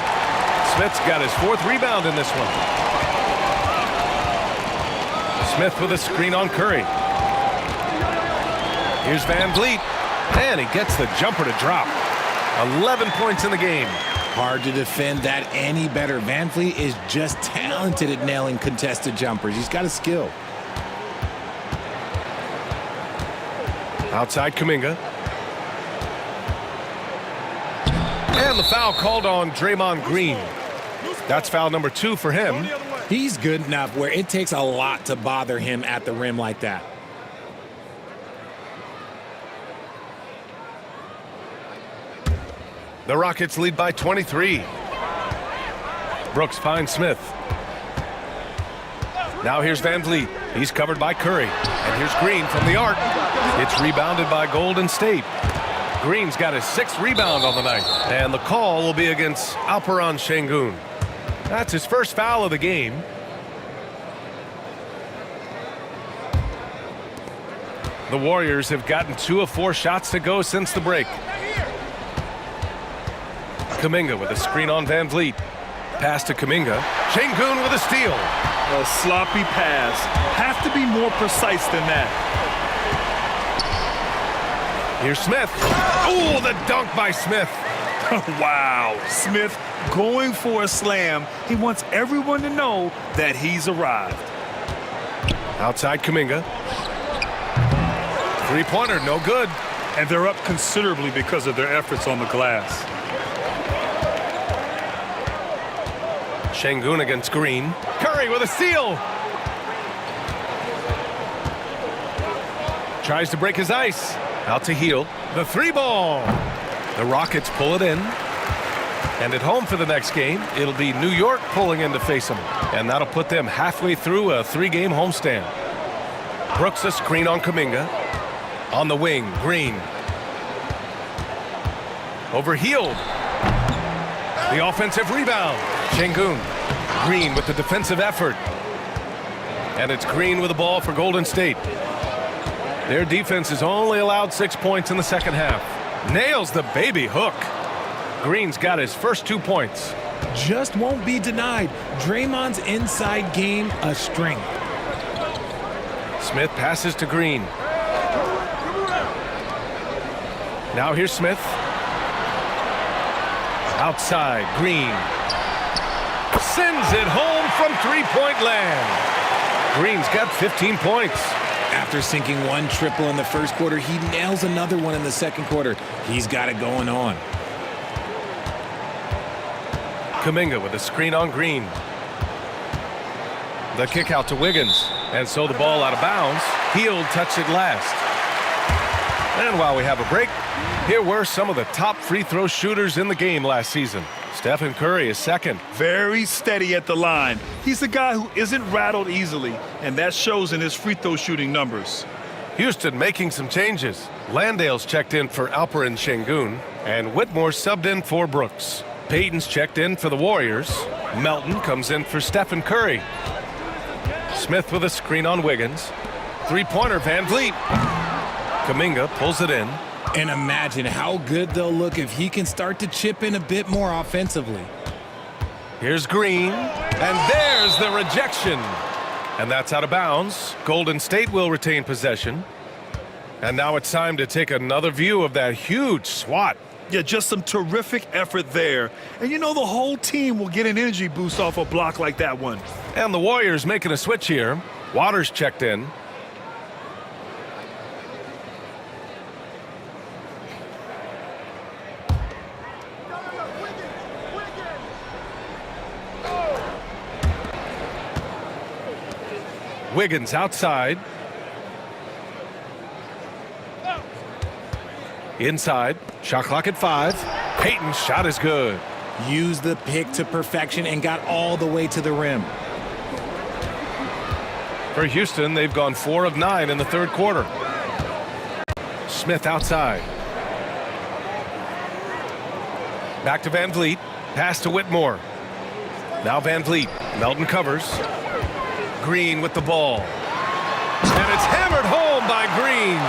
Speaker 1: Smith's got his 4th rebound in this one. Smith with a screen on Curry. Here's Van Vliet. And he gets the jumper to drop. 11 points in the game.
Speaker 3: Hard to defend that any better. Van Vliet is just talented at nailing contested jumpers. He's got a skill.
Speaker 1: Outside Kuminga. And the foul called on Draymond Green. That's foul number 2 for him.
Speaker 3: He's good enough where it takes a lot to bother him at the rim like that.
Speaker 1: The Rockets lead by 23. Brooks finds Smith. Now here's Van Vliet. He's covered by Curry. And here's Green from the arc. It's rebounded by Golden State. Green's got his 6th rebound on the night. And the call will be against Alperen Sengun. That's his first foul of the game. The Warriors have gotten 2 of 4 shots to go since the break. Kuminga with a screen on Van Vliet. Pass to Kuminga. Sengun with a steal.
Speaker 2: A sloppy pass. Have to be more precise than that.
Speaker 1: Here's Smith. Oh, the dunk by Smith.
Speaker 2: Wow. Smith going for a slam. He wants everyone to know that he's arrived.
Speaker 1: Outside Kuminga. 3-pointer, no good.
Speaker 2: And they're up considerably because of their efforts on the glass.
Speaker 1: Sengun against Green. Curry with a steal. Tries to break his ice. Out to Hield. The 3-ball. The Rockets pull it in. And at home for the next game, it'll be New York pulling in to face them. And that'll put them halfway through a 3-game homestand. Brooks a screen on Kuminga. On the wing, Green. Over Hield. The offensive rebound. Sengun. Green with the defensive effort. And it's Green with the ball for Golden State. Their defense has only allowed 6 points in the second half. Nails the baby hook. Green's got his first 2 points.
Speaker 3: Just won't be denied. Draymond's inside game a strength.
Speaker 1: Smith passes to Green. Now here's Smith. Outside, Green. Sends it home from 3-point land. Green's got 15 points.
Speaker 3: After sinking 1 triple in the first quarter, he nails another one in the second quarter. He's got it going on.
Speaker 1: Kuminga with a screen on Green. The kick out to Wiggins. And so the ball out of bounds. Hield touched it last. And while we have a break, here were some of the top free throw shooters in the game last season. Stephen Curry is second.
Speaker 2: Very steady at the line. He's a guy who isn't rattled easily, and that shows in his free throw shooting numbers.
Speaker 1: Houston making some changes. Landale's checked in for Alperen Sengun, and Whitmore subbed in for Brooks. Payton's checked in for the Warriors. Melton comes in for Stephen Curry. Smith with a screen on Wiggins. 3-pointer, Van Vliet. Kuminga pulls it in.
Speaker 3: And imagine how good they'll look if he can start to chip in a bit more offensively.
Speaker 1: Here's Green, and there's the rejection. And that's out of bounds. Golden State will retain possession. And now it's time to take another view of that huge swat.
Speaker 2: Yeah, just some terrific effort there. And you know the whole team will get an energy boost off a block like that one.
Speaker 1: And the Warriors making a switch here. Waters checked in. Wiggins outside. Inside, shot clock at 5. Payton's shot is good.
Speaker 3: Used the pick to perfection and got all the way to the rim.
Speaker 1: For Houston, they've gone 4 of 9 in the third quarter. Smith outside. Back to Van Vliet. Pass to Whitmore. Now Van Vliet. Melton covers. Green with the ball. And it's hammered home by Green.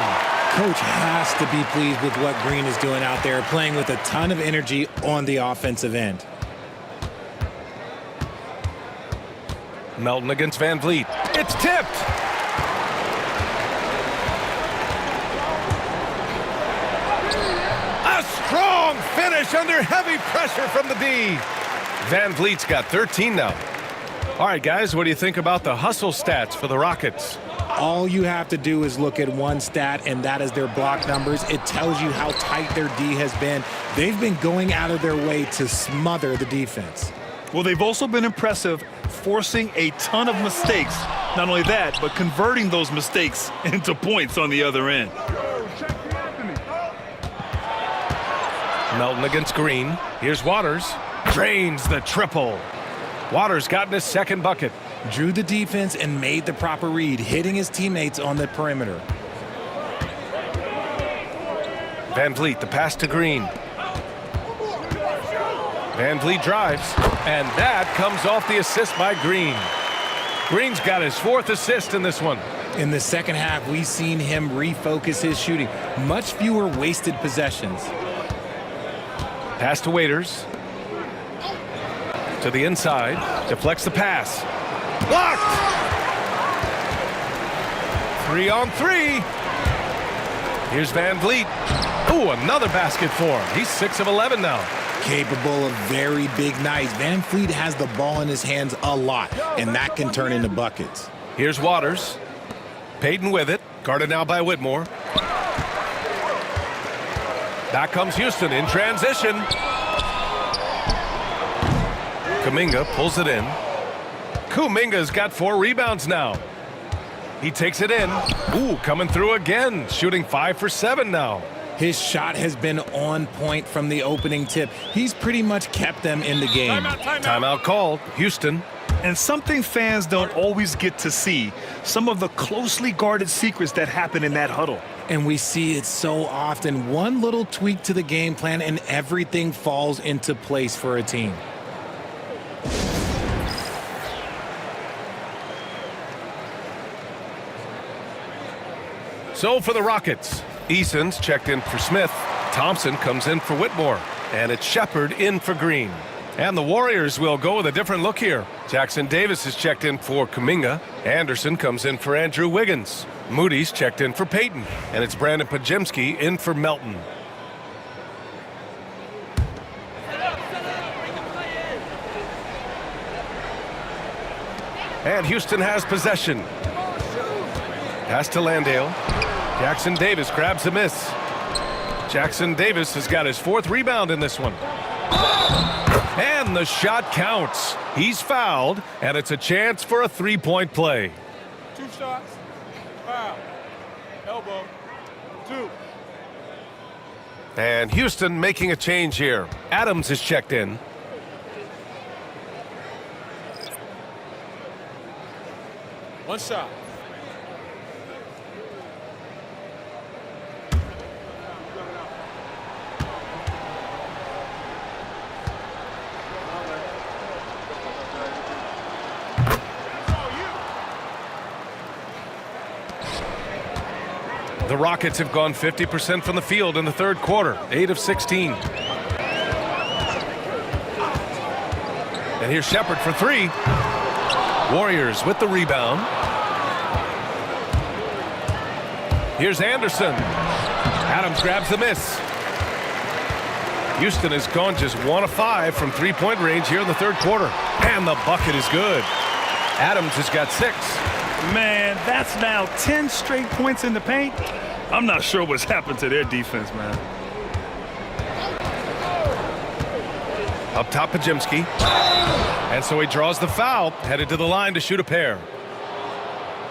Speaker 3: Coach has to be pleased with what Green is doing out there, playing with a ton of energy on the offensive end.
Speaker 1: Melton against Van Vliet. It's tipped. A strong finish under heavy pressure from the D. Van Vliet's got 13 now. All right, guys, what do you think about the hustle stats for the Rockets?
Speaker 3: All you have to do is look at one stat, and that is their block numbers. It tells you how tight their D has been. They've been going out of their way to smother the defense.
Speaker 2: Well, they've also been impressive, forcing a ton of mistakes. Not only that, but converting those mistakes into points on the other end.
Speaker 1: Melton against Green. Here's Waters. Drains the triple. Waters gotten his second bucket.
Speaker 3: Drew the defense and made the proper read, hitting his teammates on the perimeter.
Speaker 1: Van Vliet, the pass to Green. Van Vliet drives, and that comes off the assist by Green. Green's got his 4th assist in this one.
Speaker 3: In the second half, we've seen him refocus his shooting. Much fewer wasted possessions.
Speaker 1: Pass to Waiters. To the inside. Deflects the pass. Blocked! 3 on 3. Here's Van Vliet. Ooh, another basket for him. He's 6 of 11 now.
Speaker 3: Capable of very big nights. Van Vliet has the ball in his hands a lot, and that can turn into buckets.
Speaker 1: Here's Waters. Payton with it. Guarded now by Whitmore. Back comes Houston in transition. Kuminga pulls it in. Kuminga's got 4 rebounds now. He takes it in. Ooh, coming through again. Shooting 5 for 7 now.
Speaker 3: His shot has been on point from the opening tip. He's pretty much kept them in the game.
Speaker 1: Timeout called. Houston.
Speaker 2: And something fans don't always get to see, some of the closely guarded secrets that happen in that huddle.
Speaker 3: And we see it so often. One little tweak to the game plan and everything falls into place for a team.
Speaker 1: So for the Rockets, Eason's checked in for Smith. Thompson comes in for Whitmore. And it's Shepard in for Green. And the Warriors will go with a different look here. Jackson Davis is checked in for Kuminga. Anderson comes in for Andrew Wiggins. Moody's checked in for Payton. And it's Brandon Podziemski in for Melton. And Houston has possession. Pass to Landale. Jackson Davis grabs the miss. Jackson Davis has got his 4th rebound in this one. And the shot counts. He's fouled, and it's a chance for a 3-point play.
Speaker 6: 2 shots. Foul. Elbow. 2.
Speaker 1: And Houston making a change here. Adams is checked in.
Speaker 6: One shot.
Speaker 1: The Rockets have gone 50% from the field in the third quarter, 8 of 16. And here's Shepard for 3. Warriors with the rebound. Here's Anderson. Adams grabs the miss. Houston has gone just 1 of 5 from 3-point range here in the third quarter. And the bucket is good. Adams has got 6.
Speaker 2: Man, that's now 10 straight points in the paint. I'm not sure what's happened to their defense, man.
Speaker 1: Up top, Podziemski. And so he draws the foul, headed to the line to shoot a pair.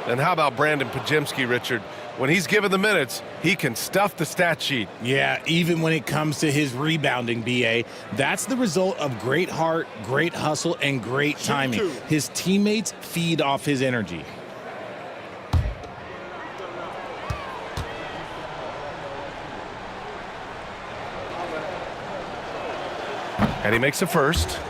Speaker 1: And how about Brandon Podziemski, Richard? When he's given the minutes, he can stuff the stat sheet.
Speaker 3: Yeah, even when it comes to his rebounding, B.A., that's the result of great heart, great hustle, and great timing. His teammates feed off his energy.
Speaker 1: And he makes a first.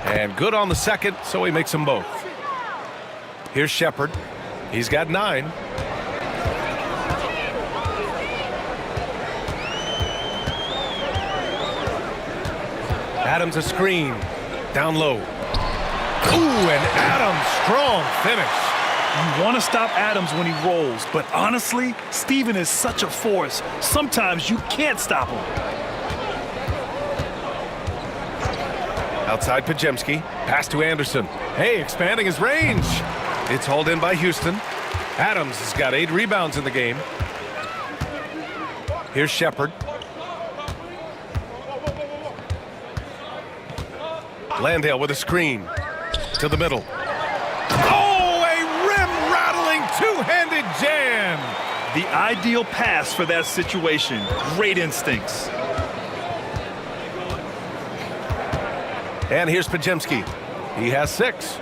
Speaker 1: And good on the second, so he makes them both. Here's Shepherd. He's got 9. Adams a screen. Down low. Ooh, and Adams, strong finish.
Speaker 2: You want to stop Adams when he rolls, but honestly, Steven is such a force. Sometimes you can't stop him.
Speaker 1: Outside Podziemski. Pass to Anderson. Hey, expanding his range. It's hauled in by Houston. Adams has got 8 rebounds in the game. Here's Shepherd. Landale with a screen. To the middle. Oh, a rim-rattling two-handed jam.
Speaker 2: The ideal pass for that situation. Great instincts.
Speaker 1: And here's Podziemski. He has 6.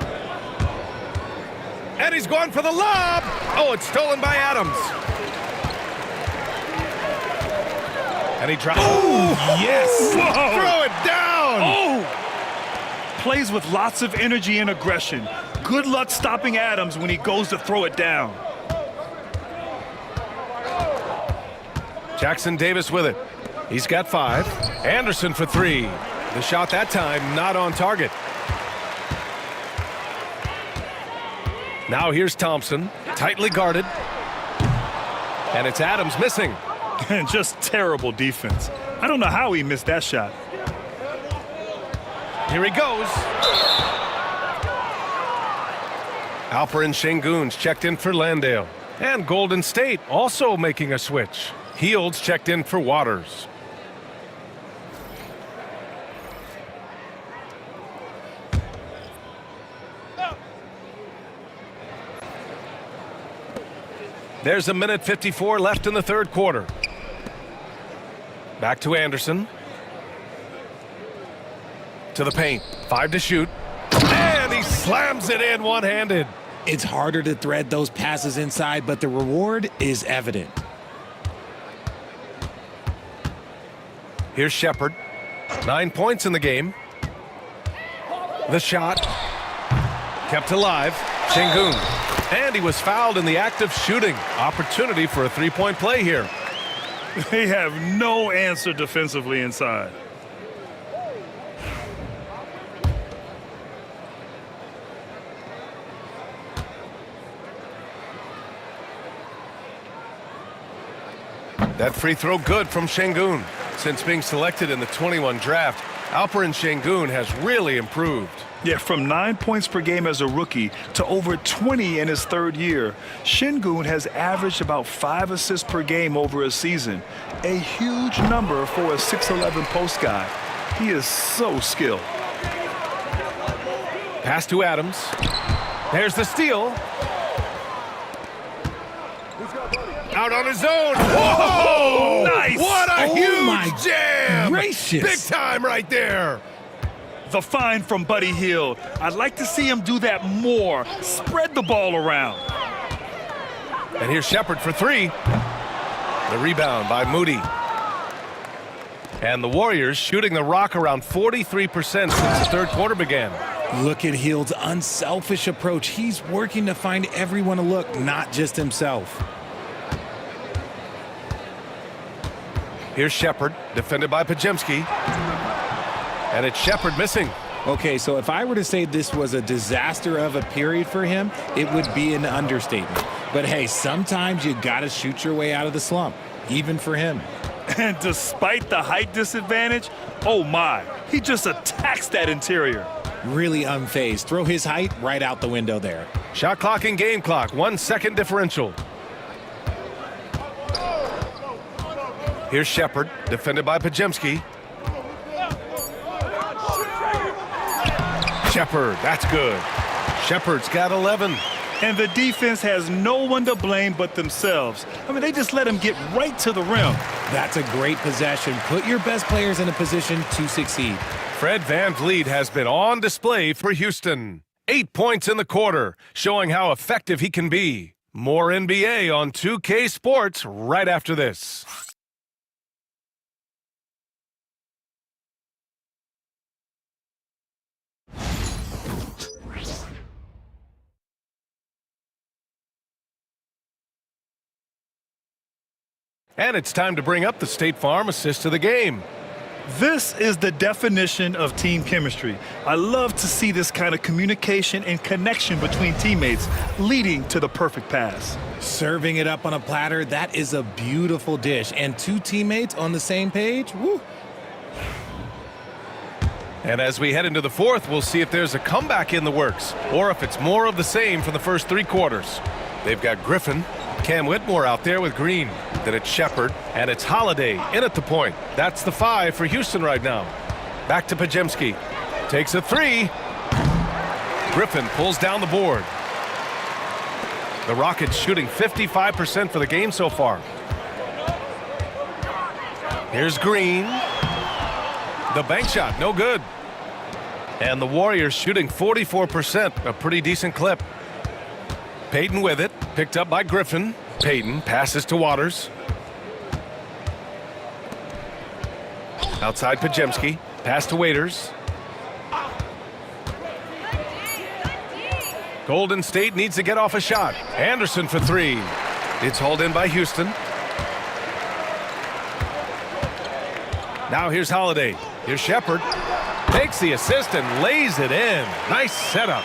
Speaker 1: And he's going for the lob. Oh, it's stolen by Adams. And he drops.
Speaker 2: Oh, yes. Whoa.
Speaker 1: Throw it down.
Speaker 2: Oh. Plays with lots of energy and aggression. Good luck stopping Adams when he goes to throw it down.
Speaker 1: Jackson Davis with it. He's got 5. Anderson for 3. The shot that time not on target. Now here's Thompson, tightly guarded. And it's Adams missing.
Speaker 2: And just terrible defense. I don't know how he missed that shot.
Speaker 1: Here he goes. Alperen Şengün's checked in for Landale. And Golden State also making a switch. Heald's checked in for Waters. There's a minute 54 left in the third quarter. Back to Anderson. To the paint. 5 to shoot. And he slams it in one-handed.
Speaker 3: It's harder to thread those passes inside, but the reward is evident.
Speaker 1: Here's Shepherd. 9 points in the game. The shot. Kept alive. Şengün. And he was fouled in the act of shooting. Opportunity for a three-point play here.
Speaker 2: They have no answer defensively inside.
Speaker 1: That free throw good from Şengün. Since being selected in the 21 draft, Alperen Şengün has really improved.
Speaker 2: Yeah, from 9 points per game as a rookie to over 20 in his third year, Şengün has averaged about 5 assists per game over a season. A huge number for a 6'11 post guy. He is so skilled.
Speaker 1: Pass to Adams. There's the steal. Out on his own. Whoa!
Speaker 2: Nice!
Speaker 1: What a huge jam!
Speaker 3: Gracious.
Speaker 1: Big time right there.
Speaker 2: The find from Buddy Hield. I'd like to see him do that more. Spread the ball around.
Speaker 1: And here's Shepherd for 3. The rebound by Moody. And the Warriors shooting the rock around 43% since the third quarter began.
Speaker 3: Look at Hield's unselfish approach. He's working to find everyone a look, not just himself.
Speaker 1: Here's Shepherd, defended by Podziemski. And it's Shepherd missing.
Speaker 3: Okay, so if I were to say this was a disaster of a period for him, it would be an understatement. But hey, sometimes you gotta shoot your way out of the slump, even for him.
Speaker 2: And despite the height disadvantage, oh my, he just attacks that interior.
Speaker 3: really unfazed. Throw his height right out the window there.
Speaker 1: Shot clock and game clock, 1 second differential. Here's Shepard, defended by Podziemski. Shepard, that's good. Shepard's got 11.
Speaker 2: And the defense has no one to blame but themselves. I mean, they just let him get right to the rim.
Speaker 3: That's a great possession. Put your best players in a position to succeed.
Speaker 1: Fred VanVleet has been on display for Houston. 8 points in the quarter, showing how effective he can be. More NBA on 2K Sports right after this. And it's time to bring up the State Farm assist of the game.
Speaker 2: This is the definition of team chemistry. I love to see this kind of communication and connection between teammates leading to the perfect pass.
Speaker 3: Serving it up on a platter, that is a beautiful dish. And 2 teammates on the same page, woo.
Speaker 1: And as we head into the fourth, we'll see if there's a comeback in the works or if it's more of the same from the first 3 quarters. They've got Griffin, Cam Whitmore out there with Green. Then it's Shepard, and it's Holiday in at the point. That's the 5 for Houston right now. Back to Podziemski. Takes a 3. Griffin pulls down the board. The Rockets shooting 55% for the game so far. Here's Green. The bank shot, no good. And the Warriors shooting 44%, a pretty decent clip. Payton with it, picked up by Griffin. Payton passes to Waters. Outside Podziemski, pass to Waiters. Golden State needs to get off a shot. Anderson for 3. It's hauled in by Houston. Now here's Holiday. Here's Shepard. Takes the assist and lays it in. Nice setup.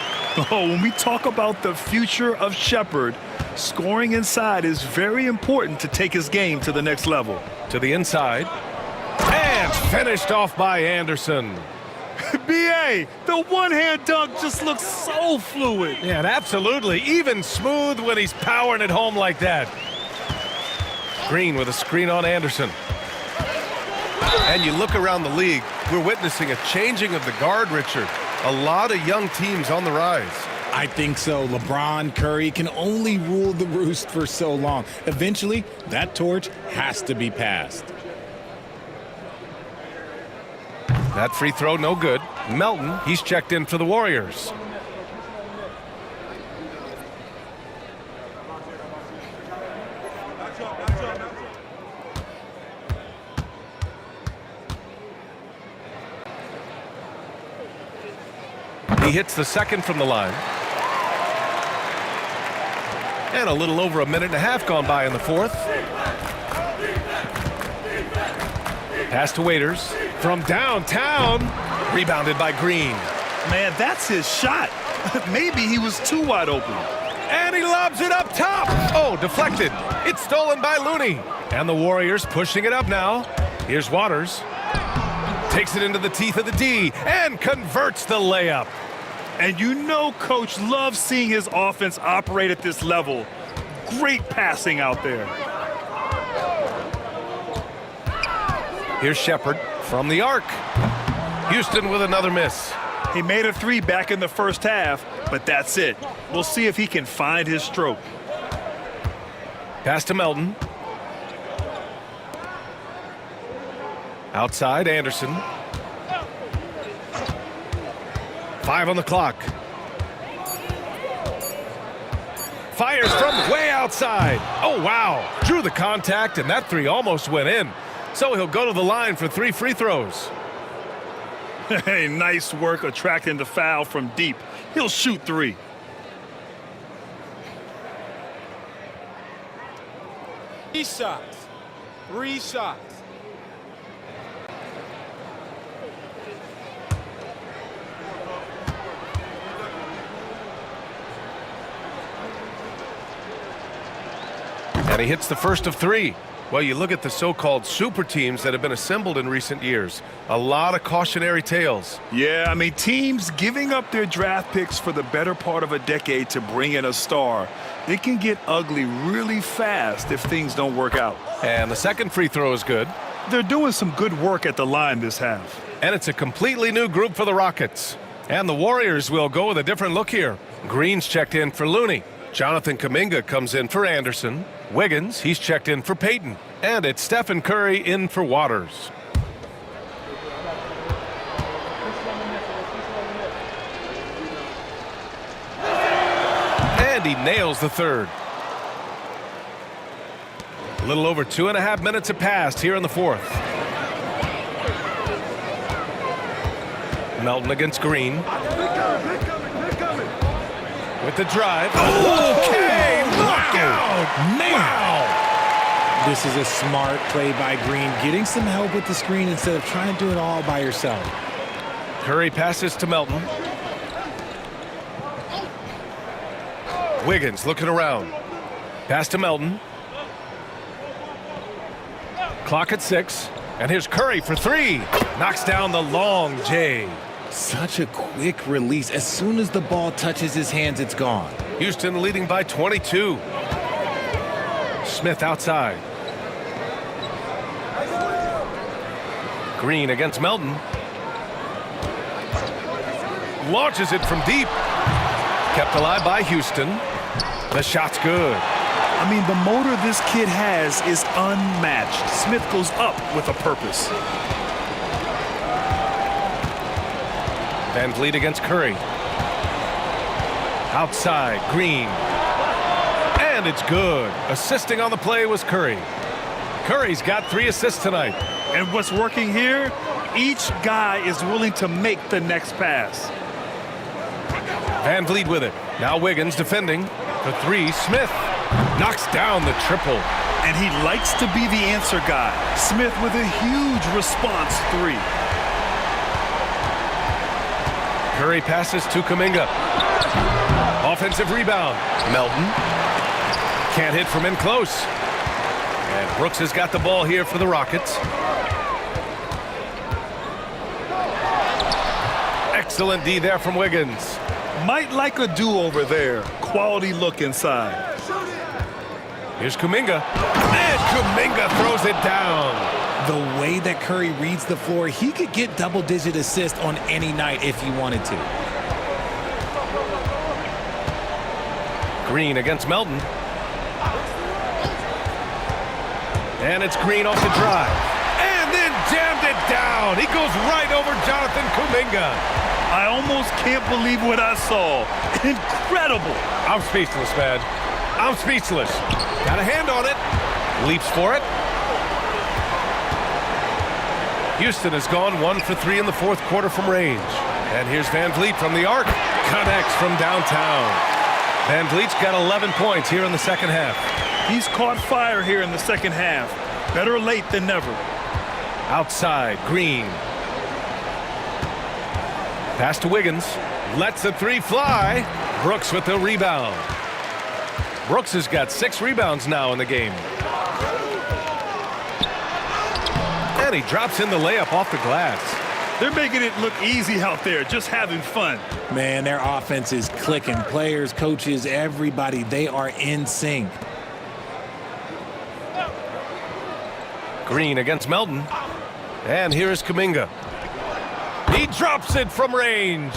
Speaker 2: Oh, when we talk about the future of Shepard, scoring inside is very important to take his game to the next level.
Speaker 1: To the inside. And finished off by Anderson.
Speaker 2: B.A., the one-hand dunk just looks so fluid.
Speaker 1: Yeah, and absolutely. Even smooth when he's powering it home like that. Green with a screen on Anderson. And you look around the league, we're witnessing a changing of the guard, Richard. A lot of young teams on the rise.
Speaker 3: I think so. LeBron, Curry can only rule the roost for so long. Eventually, that torch has to be passed.
Speaker 1: That free throw, no good. Melton, he's checked in for the Warriors. He hits the second from the line. And a little over a minute and a half gone by in the fourth. Pass to Waiters from downtown. Rebounded by Green.
Speaker 2: Man, that's his shot. Maybe he was too wide open.
Speaker 1: And he lobs it up top. Oh, deflected. It's stolen by Looney. And the Warriors pushing it up now. Here's Waters. Takes it into the teeth of the D and converts the layup.
Speaker 2: And you know Coach loves seeing his offense operate at this level. Great passing out there.
Speaker 1: Here's Shepard from the arc. Houston with another miss.
Speaker 2: He made a 3 back in the first half, but that's it. We'll see if he can find his stroke.
Speaker 1: Pass to Melton. Outside, Anderson. 5 on the clock. Fires from way outside. Oh, wow. Drew the contact, and that 3 almost went in. So he'll go to the line for 3 free throws.
Speaker 2: Hey, nice work attracting the foul from deep. He'll shoot 3.
Speaker 6: Three shots. 3 shots.
Speaker 1: And he hits the first of 3. Well, you look at the so-called super teams that have been assembled in recent years. A lot of cautionary tales.
Speaker 2: Yeah, I mean, teams giving up their draft picks for the better part of a decade to bring in a star. It can get ugly really fast if things don't work out.
Speaker 1: And the second free throw is good.
Speaker 2: They're doing some good work at the line this half.
Speaker 1: And it's a completely new group for the Rockets. And the Warriors will go with a different look here. Green's checked in for Looney. Jonathan Kuminga comes in for Anderson. Wiggins, he's checked in for Payton. And it's Stephen Curry in for Waters. And he nails the third. A little over 2.5 minutes have passed here in the fourth. Melton against Green. With the drive. Okay, knockout!
Speaker 3: Wow! This is a smart play by Green, getting some help with the screen instead of trying to do it all by yourself.
Speaker 1: Curry passes to Melton. Wiggins looking around. Pass to Melton. Clock at 6. And here's Curry for 3. Knocks down the long J.
Speaker 3: Such a quick release. As soon as the ball touches his hands, it's gone.
Speaker 1: Houston leading by 22. Smith outside. Green against Melton. Launches it from deep. Kept alive by Houston. The shot's good.
Speaker 2: I mean, the motor this kid has is unmatched. Smith goes up with a purpose.
Speaker 1: VanVleet against Curry. Outside, Green. And it's good. Assisting on the play was Curry. Curry's got 3 assists tonight.
Speaker 2: And what's working here? Each guy is willing to make the next pass.
Speaker 1: VanVleet with it. Now Wiggins defending. For 3, Smith knocks down the triple.
Speaker 2: And he likes to be the answer guy. Smith with a huge response 3.
Speaker 1: Curry passes to Kuminga. Offensive rebound. Melton. Can't hit from in close. And Brooks has got the ball here for the Rockets. Excellent D there from Wiggins.
Speaker 2: Might like a do-over there. Quality look inside.
Speaker 1: Here's Kuminga. And Kuminga throws it down.
Speaker 3: The way that Curry reads the floor, he could get double-digit assists on any night if he wanted to.
Speaker 1: Green against Melton. And it's Green off the drive. And then jammed it down. He goes right over Jonathan Kuminga.
Speaker 2: I almost can't believe what I saw. Incredible.
Speaker 1: I'm speechless, man. I'm speechless. Got a hand on it. Leaps for it. Houston has gone 1 for 3 in the fourth quarter from range. And here's VanVleet from the arc. Connects from downtown. VanVleet's got 11 points here in the second half.
Speaker 2: He's caught fire here in the second half. Better late than never.
Speaker 1: Outside, Green. Pass to Wiggins. Lets the 3 fly. Brooks with the rebound. Brooks has got 6 rebounds now in the game. And he drops in the layup off the glass.
Speaker 2: They're making it look easy out there, just having fun.
Speaker 3: Man, their offense is clicking. Players, coaches, everybody, they are in sync.
Speaker 1: Green against Melton. And here's Kuminga. He drops it from range.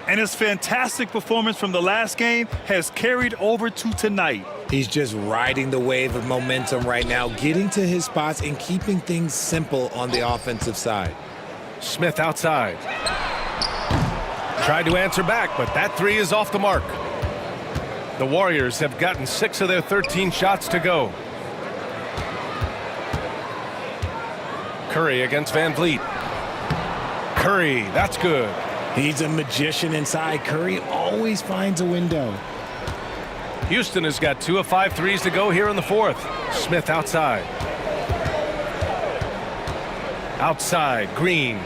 Speaker 2: And his fantastic performance from the last game has carried over to tonight.
Speaker 3: He's just riding the wave of momentum right now, getting to his spots and keeping things simple on the offensive side.
Speaker 1: Smith outside. Tried to answer back, but that 3 is off the mark. The Warriors have gotten 6 of their 13 shots to go. Curry against VanVleet. Curry, that's good.
Speaker 3: He's a magician inside. Curry always finds a window.
Speaker 1: Houston has got 2 of 5 threes to go here in the fourth. Smith outside. Outside, Green.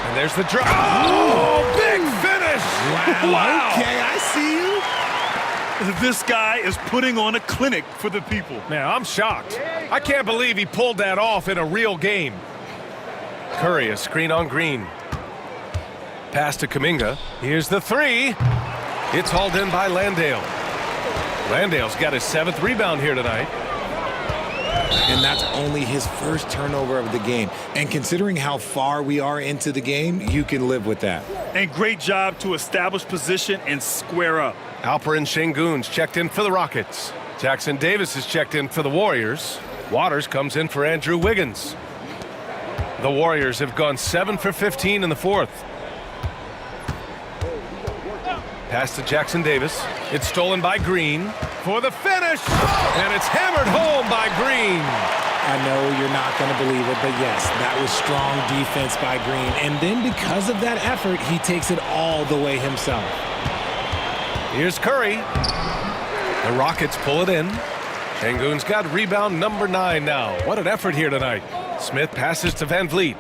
Speaker 1: And there's the drop. Oh, big finish!
Speaker 3: Wow. Okay, I see you.
Speaker 2: This guy is putting on a clinic for the people.
Speaker 1: Man, I'm shocked. I can't believe he pulled that off in a real game. Curry, a screen on Green. Pass to Kuminga. Here's the three. It's hauled in by Landale. Landale's got his 7th rebound here tonight.
Speaker 3: And that's only his first turnover of the game. And considering how far we are into the game, you can live with that.
Speaker 2: And great job to establish position and square up.
Speaker 1: Alperen Şengün's checked in for the Rockets. Jackson Davis is checked in for the Warriors. Waters comes in for Andrew Wiggins. The Warriors have gone 7 for 15 in the 4th. Pass to Jackson Davis. It's stolen by Green for the finish, and it's hammered home by Green.
Speaker 3: I know you're not going to believe it, but yes, that was strong defense by Green. And then because of that effort, he takes it all the way himself.
Speaker 1: Here's Curry. The Rockets pull it in. Şengün's got rebound number 9 now. What an effort here tonight. Smith passes to Van Vliet.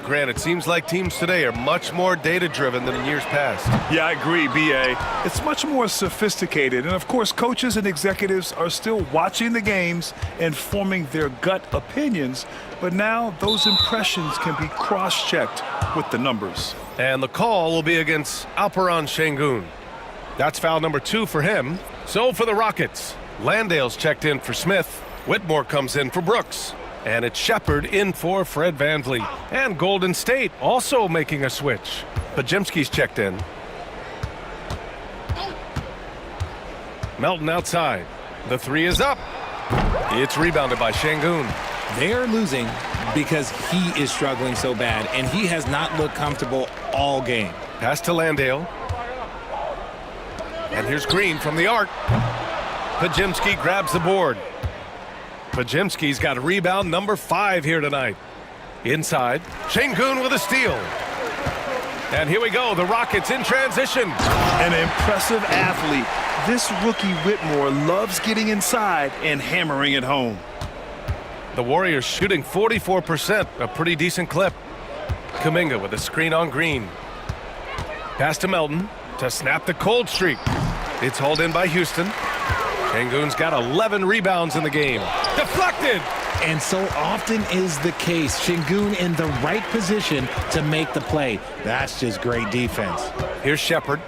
Speaker 1: Grant, it seems like teams today are much more data-driven than in years past.
Speaker 2: Yeah, I agree, B.A. It's much more sophisticated. And, of course, coaches and executives are still watching the games and forming their gut opinions. But now those impressions can be cross-checked with the numbers.
Speaker 1: And the call will be against Alperen Şengün. That's foul number 2 for him. So for the Rockets, Landale's checked in for Smith. Whitmore comes in for Brooks. And it's Shepard in for Fred VanVleet. And Golden State also making a switch. Podziemski's checked in. Melton outside. The three is up. It's rebounded by Şengün.
Speaker 3: They are losing because he is struggling so bad, and he has not looked comfortable all game.
Speaker 1: Pass to Landale. And here's Green from the arc. Podziemski grabs the board. Podziemski's got rebound number 5 here tonight. Inside, Şengün with a steal. And here we go, the Rockets in transition.
Speaker 2: An impressive athlete. This rookie Whitmore loves getting inside and hammering it home.
Speaker 1: The Warriors shooting 44%, a pretty decent clip. Kuminga with a screen on Green. Pass to Melton to snap the cold streak. It's hauled in by Houston. Şengün's got 11 rebounds in the game. Deflected!
Speaker 3: And so often is the case. Şengün in the right position to make the play. That's just great defense.
Speaker 1: Here's Shepard.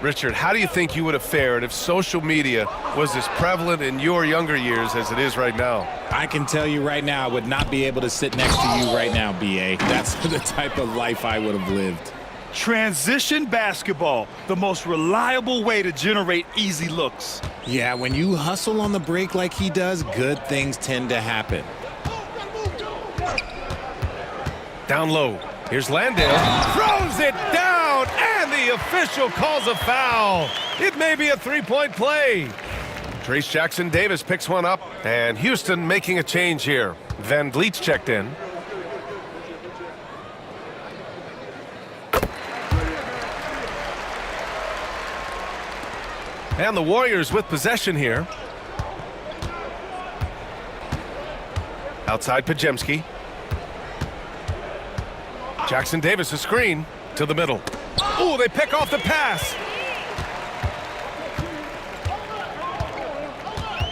Speaker 1: Richard, how do you think you would have fared if social media was as prevalent in your younger years as it is right now?
Speaker 3: I can tell you right now, I would not be able to sit next to you right now, B.A. That's the type of life I would have lived.
Speaker 2: Transition basketball, the most reliable way to generate easy looks.
Speaker 3: Yeah, when you hustle on the break like he does, good things tend to happen.
Speaker 1: Down low. Here's Landale. Throws it down, and the official calls a foul. It may be a three-point play. Trace Jackson Davis picks one up, and Houston making a change here. Van Vliet's checked in. And the Warriors with possession here. Outside Podziemski. Jackson Davis a screen to the middle. Oh, they pick off the pass.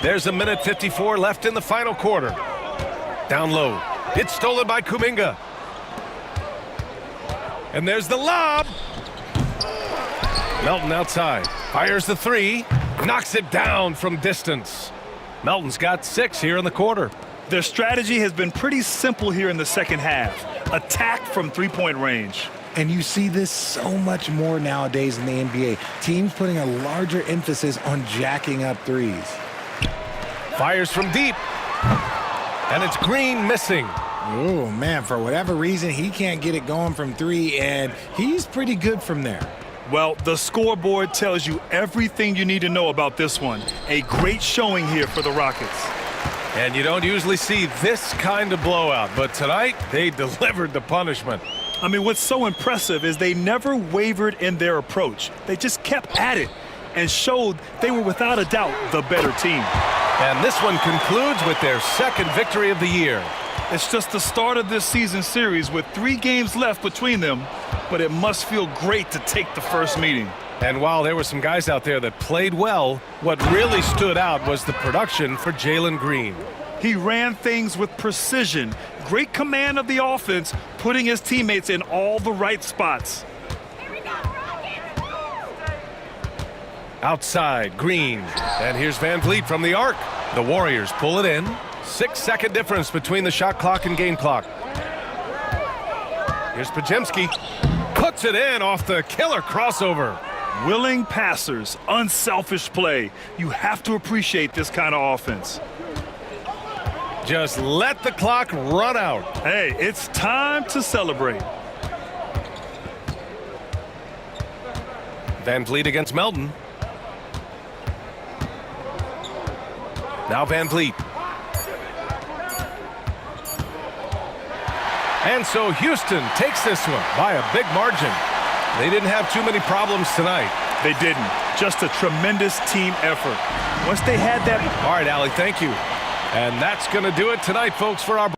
Speaker 1: There's a minute 54 left in the final quarter. Down low. It's stolen by Kuminga. And there's the lob. Melton outside. Fires the three. Knocks it down from distance. Melton's got 6 here in the quarter.
Speaker 2: Their strategy has been pretty simple here in the second half. Attack from three-point range.
Speaker 3: And you see this so much more nowadays in the NBA. Teams putting a larger emphasis on jacking up threes.
Speaker 1: Fires from deep. And it's Green missing.
Speaker 3: Oh, man, for whatever reason, he can't get it going from 3, and he's pretty good from there.
Speaker 2: Well, the scoreboard tells you everything you need to know about this one. A great showing here for the Rockets.
Speaker 1: And you don't usually see this kind of blowout, but tonight they delivered the punishment.
Speaker 2: I mean, what's so impressive is they never wavered in their approach. They just kept at it and showed they were without a doubt the better team.
Speaker 1: And this one concludes with their second victory of the year.
Speaker 2: It's just the start of this season series with 3 games left between them, but it must feel great to take the first meeting.
Speaker 1: And while there were some guys out there that played well, what really stood out was the production for Jalen Green.
Speaker 2: He ran things with precision, great command of the offense, putting his teammates in all the right spots.
Speaker 1: Outside, Green. And here's Van Vliet from the arc. The Warriors pull it in. 6-second difference between the shot clock and game clock. Here's Podziemski. Puts it in off the killer crossover.
Speaker 2: Willing passers, unselfish play. You have to appreciate this kind of offense.
Speaker 1: Just let the clock run out.
Speaker 2: Hey, it's time to celebrate.
Speaker 1: Van Vliet against Melton. Now Van Vliet. And so Houston takes this one by a big margin. They didn't have too many problems tonight.
Speaker 2: They didn't. Just a tremendous team effort. Once they had that...
Speaker 1: All right, Allie, thank you. And that's going to do it tonight, folks, for our...